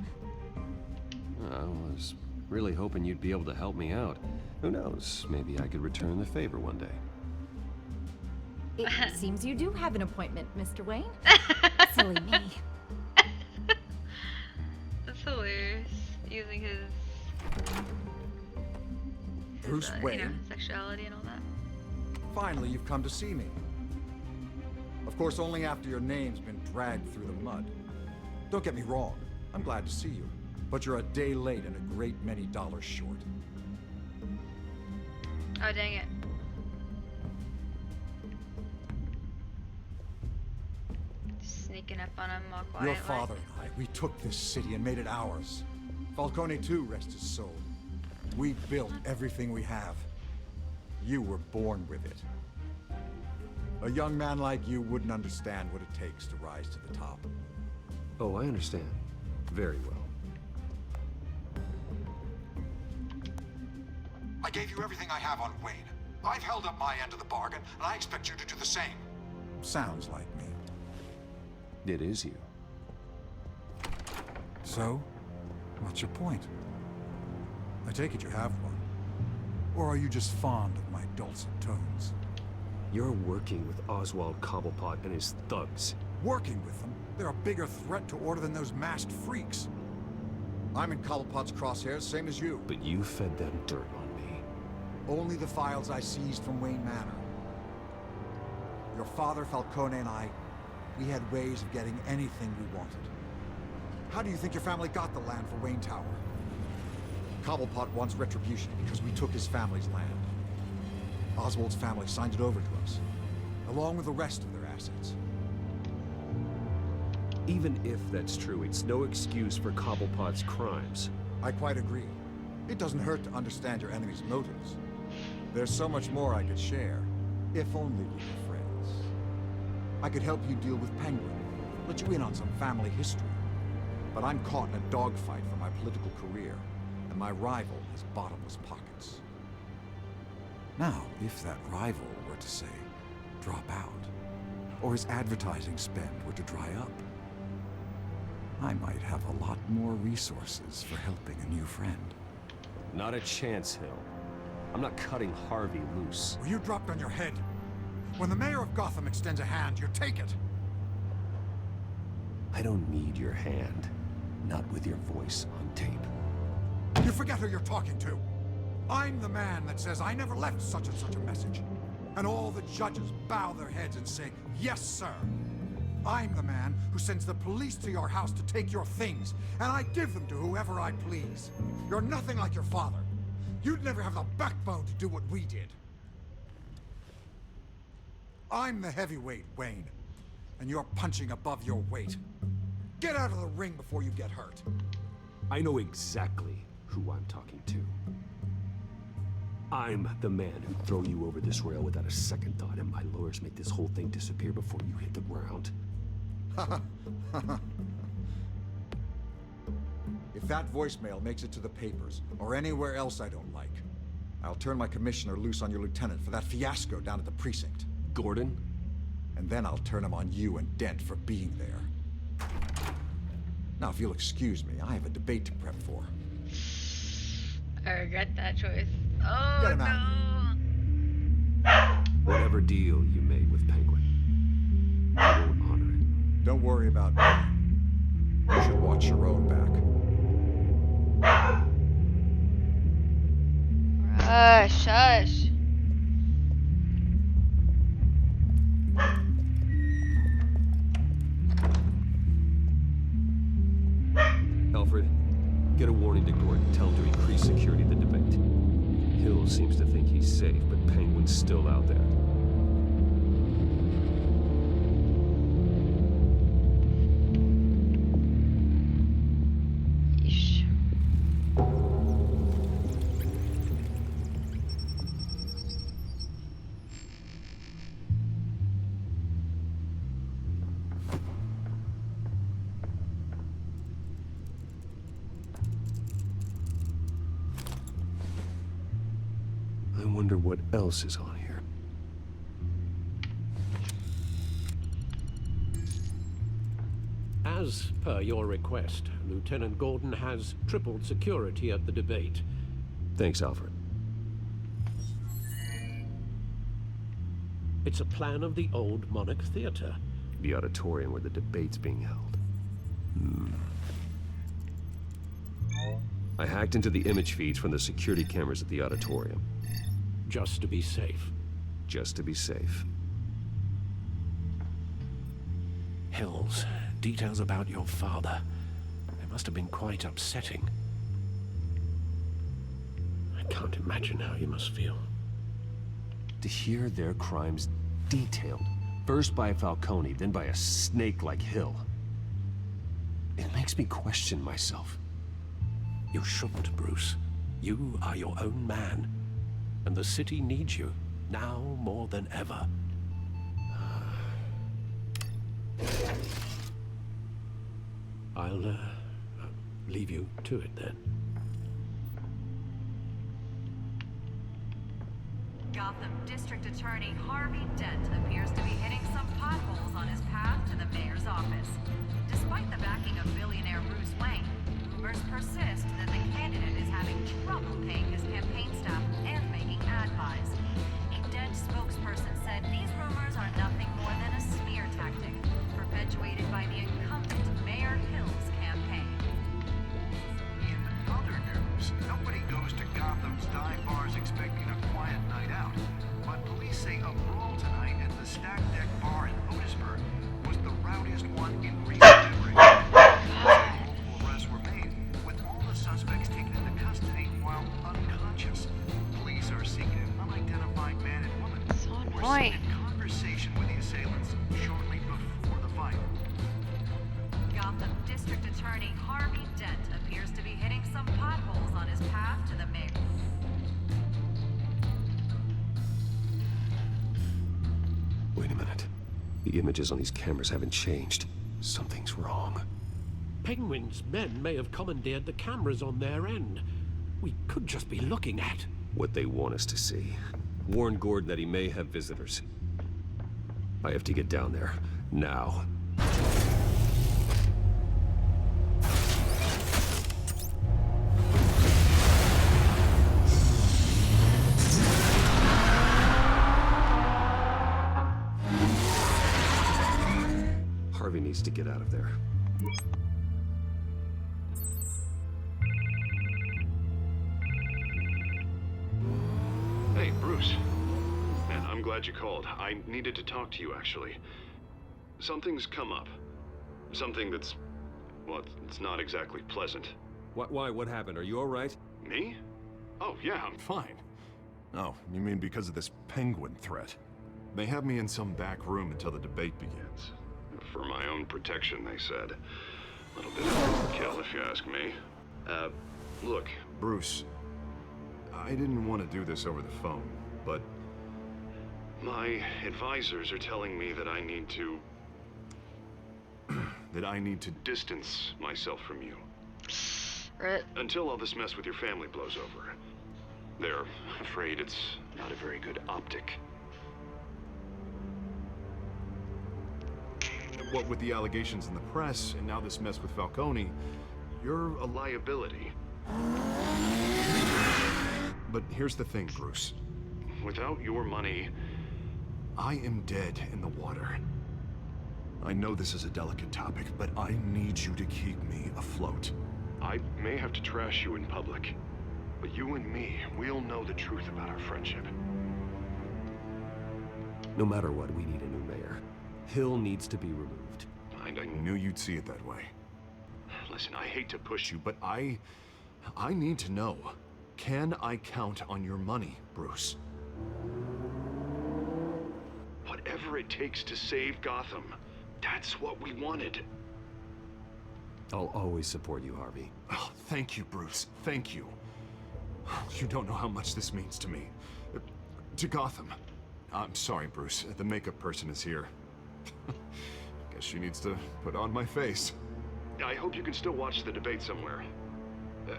I was really hoping you'd be able to help me out. Who knows? Maybe I could return the favor one day. It seems you do have an appointment, Mr. Wayne. Silly me. That's hilarious. Using his Bruce you Wayne? know, sexuality and all that. Finally, you've come to see me. Of course, only after your name's been dragged through the mud. Don't get me wrong, I'm glad to see you. But you're a day late and a great many dollars short. Oh, dang it. Sneaking up on him all quietly. Your father and I, we took this city and made it ours. Falcone too, rest his soul. We built everything we have. You were born with it. A young man like you wouldn't understand what it takes to rise to the top. Oh, I understand. Very well. I gave you everything I have on Wayne. I've held up my end of the bargain, and I expect you to do the same. Sounds like me. It is you. So, what's your point? I take it you have one. Or are you just fond of my dulcet tones? You're working with Oswald Cobblepot and his thugs. Working with them? They're a bigger threat to order than those masked freaks. I'm in Cobblepot's crosshairs, same as you. But you fed them dirt on me. Only the files I seized from Wayne Manor. Your father, Falcone, and I, we had ways of getting anything we wanted. How do you think your family got the land for Wayne Tower? Cobblepot wants retribution because we took his family's land. Oswald's family signed it over to us, along with the rest of their assets. Even if that's true, it's no excuse for Cobblepot's crimes. I quite agree. It doesn't hurt to understand your enemy's motives. There's so much more I could share, if only we were friends. I could help you deal with Penguin, let you in on some family history. But I'm caught in a dogfight for my political career, and my rival has bottomless pockets. Now, if that rival were to say, drop out, or his advertising spend were to dry up, I might have a lot more resources for helping a new friend. Not a chance, Hill. I'm not cutting Harvey loose. Well, you dropped on your head. When the mayor of Gotham extends a hand, you take it. I don't need your hand. Not with your voice on tape. You forget who you're talking to. I'm the man that says I never left such and such a message. And all the judges bow their heads and say, yes, sir. I'm the man who sends the police to your house to take your things, and I give them to whoever I please. You're nothing like your father. You'd never have the backbone to do what we did. I'm the heavyweight, Wayne, and you're punching above your weight. Get out of the ring before you get hurt. I know exactly who I'm talking to. I'm the man who'd throw you over this rail without a second thought, and my lawyers make this whole thing disappear before you hit the ground. If that voicemail makes it to the papers, or anywhere else I don't like, I'll turn my commissioner loose on your lieutenant for that fiasco down at the precinct. Gordon? And then I'll turn him on you and Dent for being there. Now, if you'll excuse me, I have a debate to prep for. I regret that choice. Oh, Get him no. Whatever deal you made with Penguin, I won't honor it. Don't worry about me. You should watch your own back. Shush. Alfred, get a warning to Gordon. Tell him to increase security at the debate. Hill seems to think he's safe, but Penguin's still out there. Yeesh. I wonder what else is on here. As per your request, Lieutenant Gordon has tripled security at the debate. Thanks, Alfred. It's a plan of the old Monarch Theater. The auditorium where the debate's being held. I hacked into the image feeds from the security cameras at the auditorium. Just to be safe. Just to be safe. Hills, details about your father. They must have been quite upsetting. I can't imagine how you must feel. To hear their crimes detailed, first by Falcone, then by a snake like Hill. It makes me question myself. You shouldn't, Bruce. You are your own man. And the city needs you, now more than ever. I'll leave you to it then. Gotham District Attorney Harvey Dent appears to be hitting some potholes on his path to the mayor's office. Despite the backing of billionaire Bruce Wayne, rumors persist that the candidate is having trouble paying his campaign staff and making ad buys. A Dent spokesperson said these rumors are nothing more than a smear tactic, perpetuated by the incumbent Mayor Hill's campaign. In other news, nobody goes to Gotham's dive bars expecting a quiet night out, but police say a brawl tonight at the Stack Deck Bar in Otisburg was the rowdiest one in recent memory. Multiple arrests were made, with all the suspects taken into custody while unconscious. Police are seeking an unidentified man and woman who were seen in conversation with the assailants shortly before the fight. Gotham District Attorney Harvey Dent appears to be hitting some potholes on his path to the mayor. Wait a minute. The images on these cameras haven't changed. Something's wrong. Penguin's men may have commandeered the cameras on their end. We could just be looking at What they want us to see. Warn Gordon that he may have visitors. I have to get down there. Now. Harvey needs to get out of there. Hey, Bruce. Man, I'm glad you called. I needed to talk to you, actually. Something's come up. Something that's... well, it's not exactly pleasant. Why? What happened? Are you all right? Me? Oh, yeah, I'm fine. Oh, you mean because of this penguin threat? They have me in some back room until the debate begins. For my own protection, they said. A little bit of overkill, if you ask me. Look, Bruce, I didn't want to do this over the phone, but my advisors are telling me that I need to... that I need to distance myself from you. Right. Until all this mess with your family blows over. They're afraid it's not a very good optic. What with the allegations in the press, and now this mess with Falcone, you're a liability. But here's the thing, Bruce. Without your money, I am dead in the water. I know this is a delicate topic, but I need you to keep me afloat. I may have to trash you in public, but you and me, we'll know the truth about our friendship. No matter what, we need a new mayor. Hill needs to be removed. I knew you'd see it that way. Listen, I hate to push you, but I need to know. Can I count on your money, Bruce? Whatever it takes to save Gotham, that's what we wanted. I'll always support you, Harvey. Oh, thank you, Bruce. Thank you. You don't know how much this means to me. To Gotham. I'm sorry, Bruce. The makeup person is here. Guess she needs to put on my face. I hope you can still watch the debate somewhere.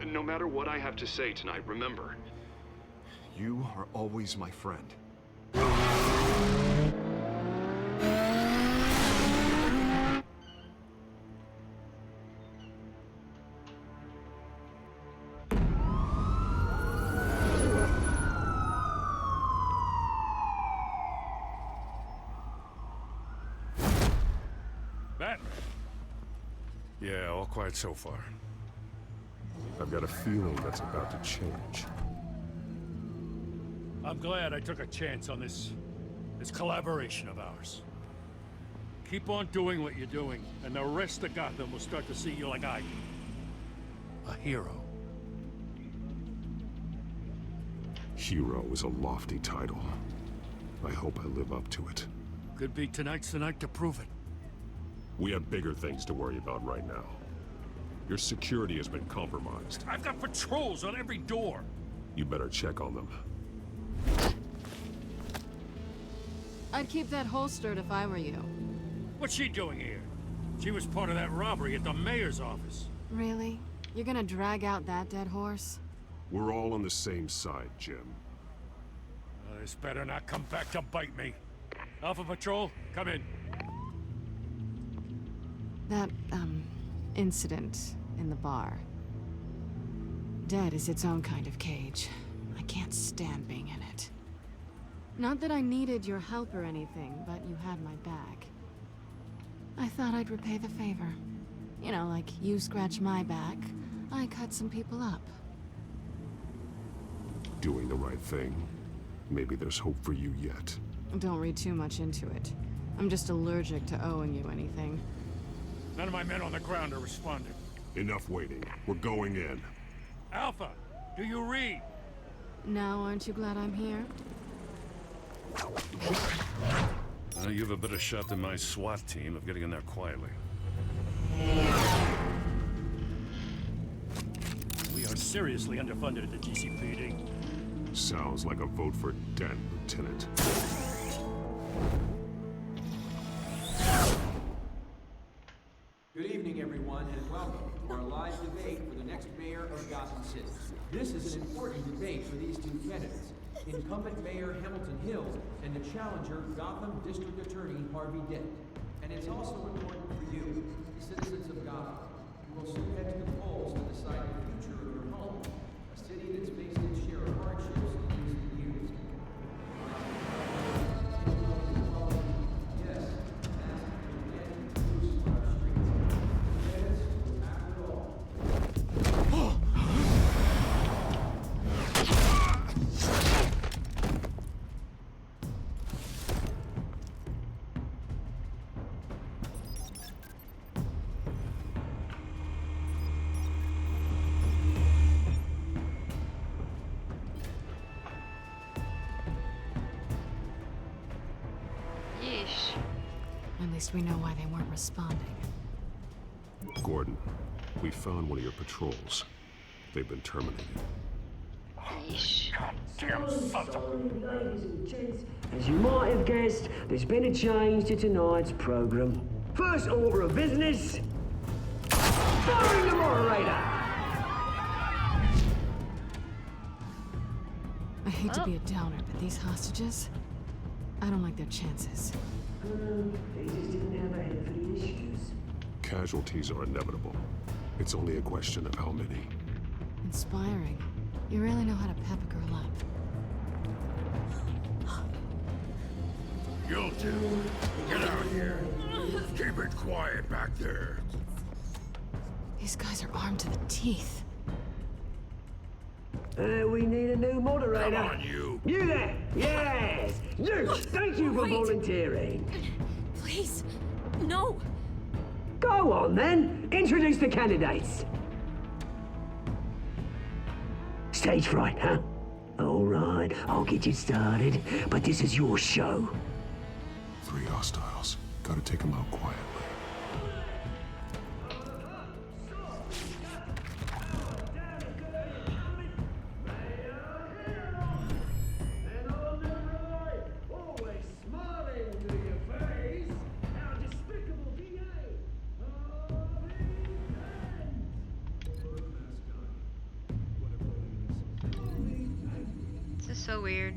No matter what I have to say tonight, remember, you are always my friend. Batman. Yeah, all quiet so far. I've got a feeling that's about to change. I'm glad I took a chance on this collaboration of ours. Keep on doing what you're doing, and the rest of Gotham will start to see you like I do. A hero. Hero is a lofty title. I hope I live up to it. Could be tonight's the night to prove it. We have bigger things to worry about right now. Your security has been compromised. I've got patrols on every door. You better check on them. I'd keep that holstered if I were you. What's she doing here? She was part of that robbery at the mayor's office. Really? You're gonna drag out that dead horse? We're all on the same side, Jim. This better not come back to bite me. Alpha Patrol, come in. That, incident in the bar. Dead is its own kind of cage. I can't stand being in it. Not that I needed your help or anything, but you had my back. I thought I'd repay the favor. You know, like you scratch my back, I cut some people up. Doing the right thing. Maybe there's hope for you yet. Don't read too much into it. I'm just allergic to owing you anything. None of my men on the ground are responding. Enough waiting. We're going in. Alpha, do you read? Now, aren't you glad I'm here? You have a better shot than my SWAT team of getting in there quietly. We are seriously underfunded at the GCPD. Sounds like a vote for Dent, Lieutenant. Good evening, everyone, and welcome to our live debate for the next mayor of Gotham City. This is an important debate for these two candidates, incumbent Mayor Hamilton Hill and the challenger Gotham District Attorney Harvey Dent. And it's also important for you, the citizens of Gotham, who will soon head to the polls to decide the future of your home, a city that's faced its share of hardships in recent years. Yes, Yeesh. At least we know why they weren't responding. Gordon, we found one of your patrols. They've been terminated. Yeesh. Ladies and gents, as you might have guessed, there's been a change to tonight's program. First order of business, firing the moderator. I hate to be a downer, but these hostages, I don't like their chances. They just didn't have a head for the issues. Casualties are inevitable. It's only a question of how many. Inspiring. You really know how to pep a girl up. You'll do. Get out here. Keep it quiet back there. These guys are armed to the teeth. We need a new moderator. Come on, you. You there! Yes! You! Thank you for volunteering. Please, no. Go on then. Introduce the candidates. Stage fright, huh? All right, I'll get you started, but this is your show. 3 hostiles. Gotta take them out quietly. This is so weird.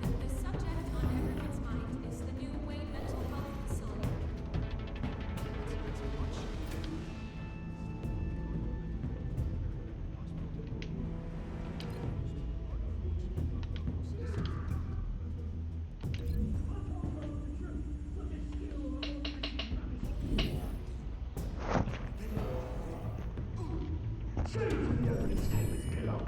The subject on everyone's mind Two from the opening statements, Pillock.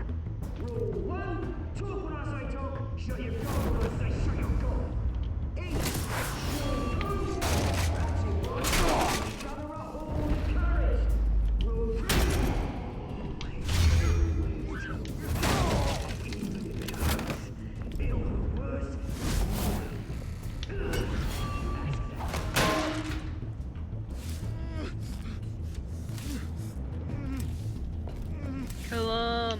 Rule 1, talk when I say talk, shut your gob when I say shut your gob. Each that's it, right? Gather up all the courage. Rule 3, even if it hurts, it'll be worse. Kill him.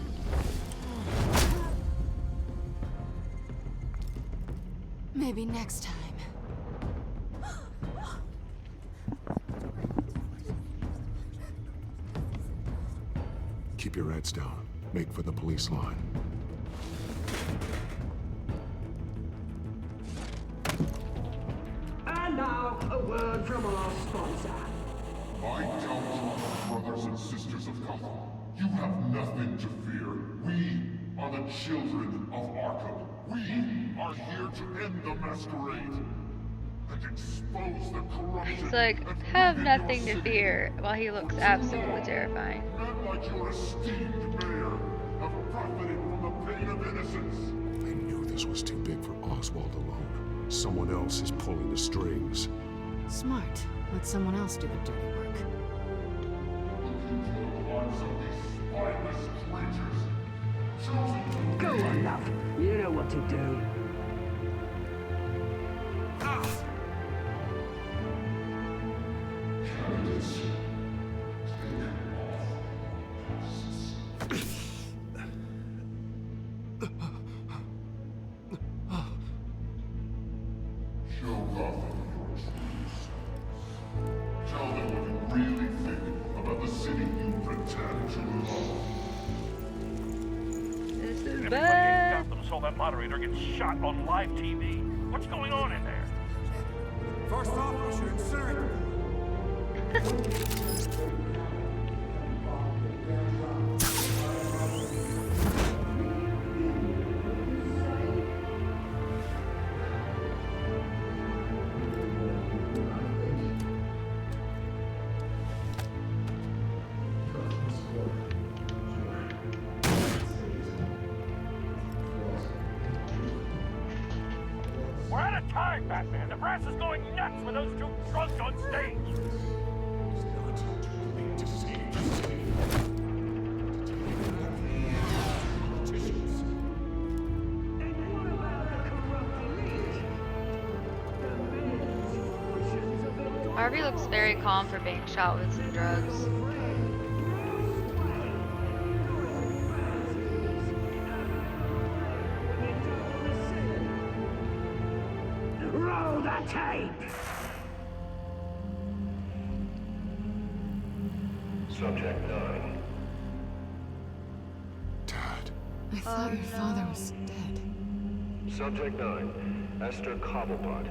Maybe next time. Keep your heads down. Make for the police line. And now, a word from our sponsor. My TellTale brothers and sisters of Gotham, you have nothing to fear. We are the children of Arkham. We are here to end the masquerade and expose the corruption. He's like, have nothing to fear, while he looks absolutely terrifying. Men like your esteemed mayor have profited from the pain of innocence. They knew this was too big for Oswald alone. Someone else is pulling the strings. Smart. Let someone else do the dirty work. Go on, love. You know what to do. Show Gotham your truth. Tell them what you really think about the city you pretend to love. This is Everybody bad. in Gotham saw that moderator get shot on live TV. What's going on in there? First off, we should incinerate We're out of time, Batman. The brass is going nuts with those two drunks on stage. Harvey looks very calm for being shot with some drugs. Roll the tape! Subject 9. I thought your father was dead. Subject 9, Esther Cobblepot.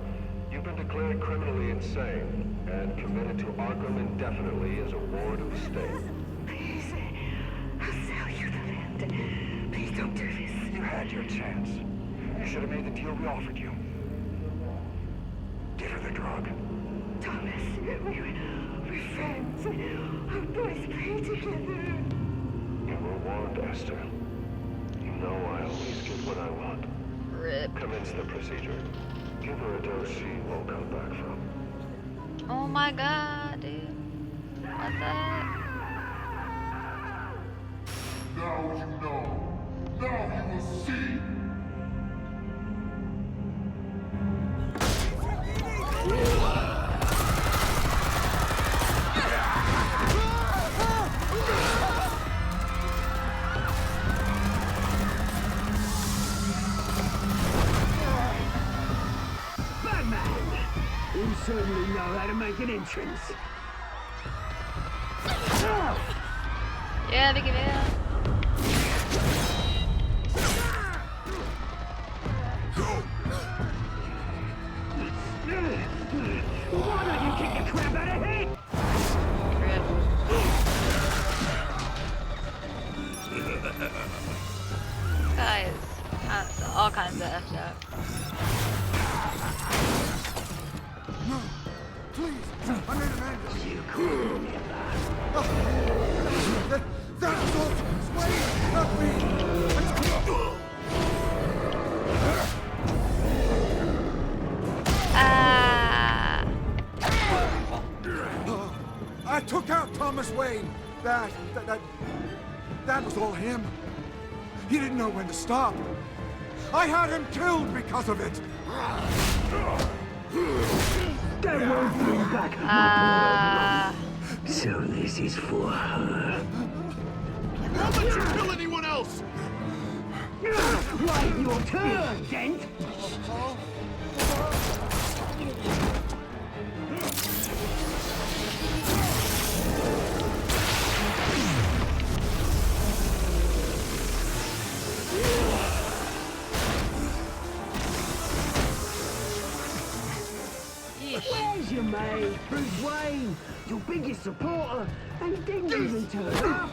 You've been declared criminally insane and committed to Arkham indefinitely as a ward of the state. Please, I'll sell you the land. Please don't do this. You had your chance. You should have made the deal we offered you. Give her the drug. Thomas, we're friends. Our boys play together. You were warned, Esther. You know I always get what I want. Rip. Commence the procedure. Give her a dose she won't come back from. Oh my god, dude. What the heck? Now you know. Now you will see. You certainly know how to make an entrance. Yeah, Vicky Vale. Why don't you kick the crap out of him? Guys, all kinds of effed up. No, please, I need an ambulance. You cool me, That was all Wayne, not me! I took out Thomas Wayne. That was all him. He didn't know when to stop. I had him killed because of it. That won't bring back So this is for her. How about you kill anyone else? Right, your turn, Dent. Where's your mate, Bruce Wayne? Your biggest supporter, and he didn't even turn up.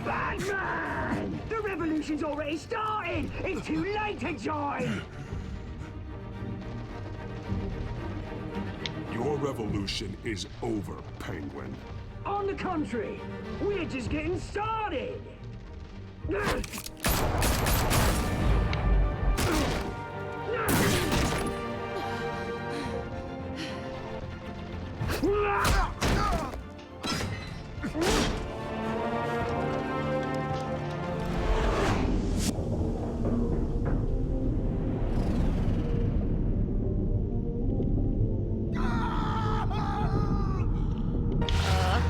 Batman! The revolution's already started! It's too late to join! Your revolution is over, Penguin. On the contrary, we're just getting started!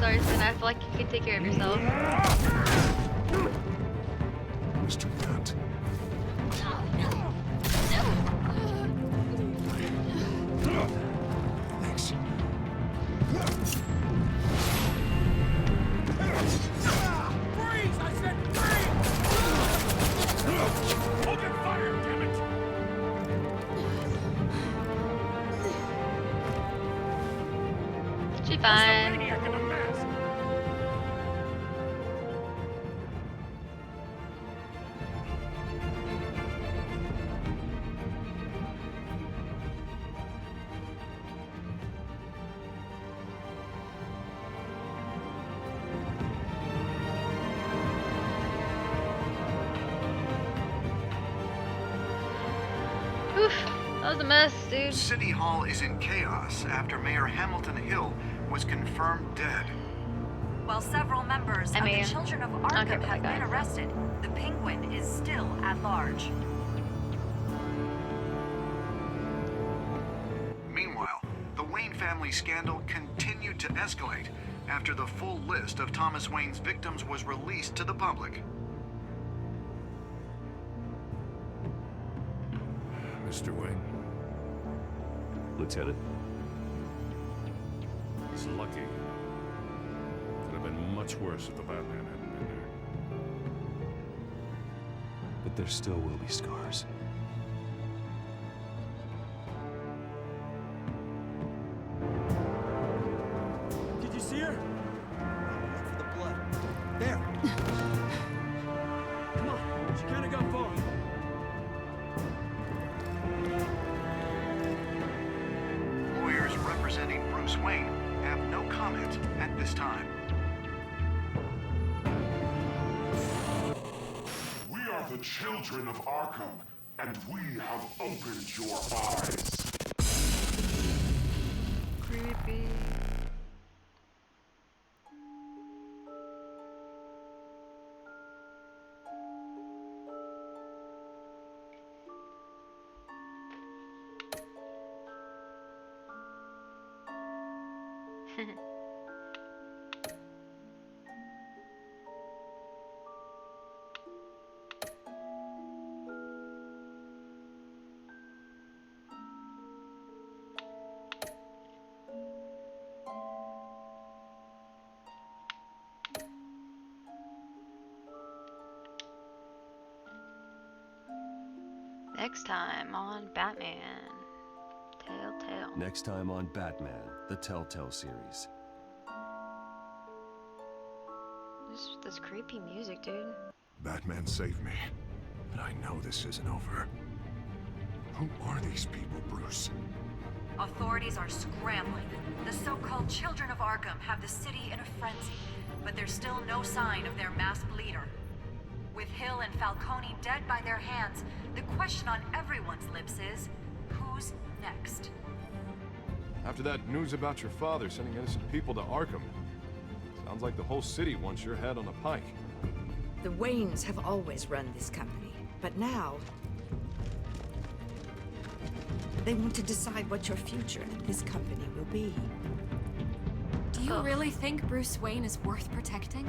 Sorry, Sin. I feel like you can take care of yourself. Mr. Dent. Thanks. Freeze! I said freeze! Open fire, damn it! She fine. Maniac in a mask! Oof, that was a mess, dude. City Hall is in chaos after Mayor Hamilton Hill was confirmed dead. While several members of the Children of Arkham have been arrested, the Penguin is still at large. Meanwhile, the Wayne family scandal continued to escalate after the full list of Thomas Wayne's victims was released to the public. Mr. Wayne. Lieutenant? He's lucky. Could have been much worse if the Batman hadn't been there. But there still will be scars. Did you see her? Look for the blood. There. Come on, she kind of got far. Lawyers representing Bruce Wayne have no comment at this time. We are the children of Arkham, and we have opened your eyes. Creepy. Next time on Batman. TellTale. Next time on Batman, the TellTale series. This creepy music, dude. Batman saved me, but I know this isn't over. Who are these people, Bruce? Authorities are scrambling. The so-called Children of Arkham have the city in a frenzy, but there's still no sign of their masked leader. With Hill and Falcone dead by their hands, the question on everyone's lips is, who's next? After that news about your father sending innocent people to Arkham, sounds like the whole city wants your head on a pike. The Waynes have always run this company, but now they want to decide what your future at this company will be. Do you really think Bruce Wayne is worth protecting?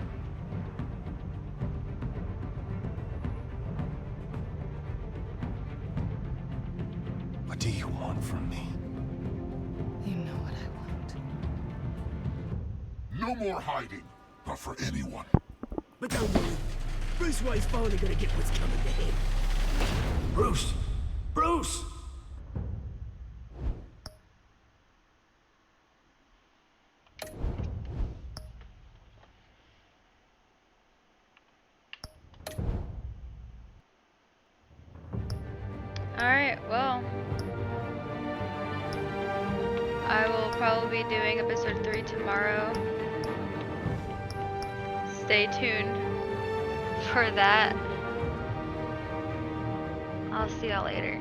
What do you want from me? You know what I want. No more hiding. Not for anyone. But don't worry. Bruce Wayne's finally gonna get what's coming to him. Bruce! Bruce! Alright, well. I will probably be doing episode 3 tomorrow. Stay tuned for that. I'll see y'all later.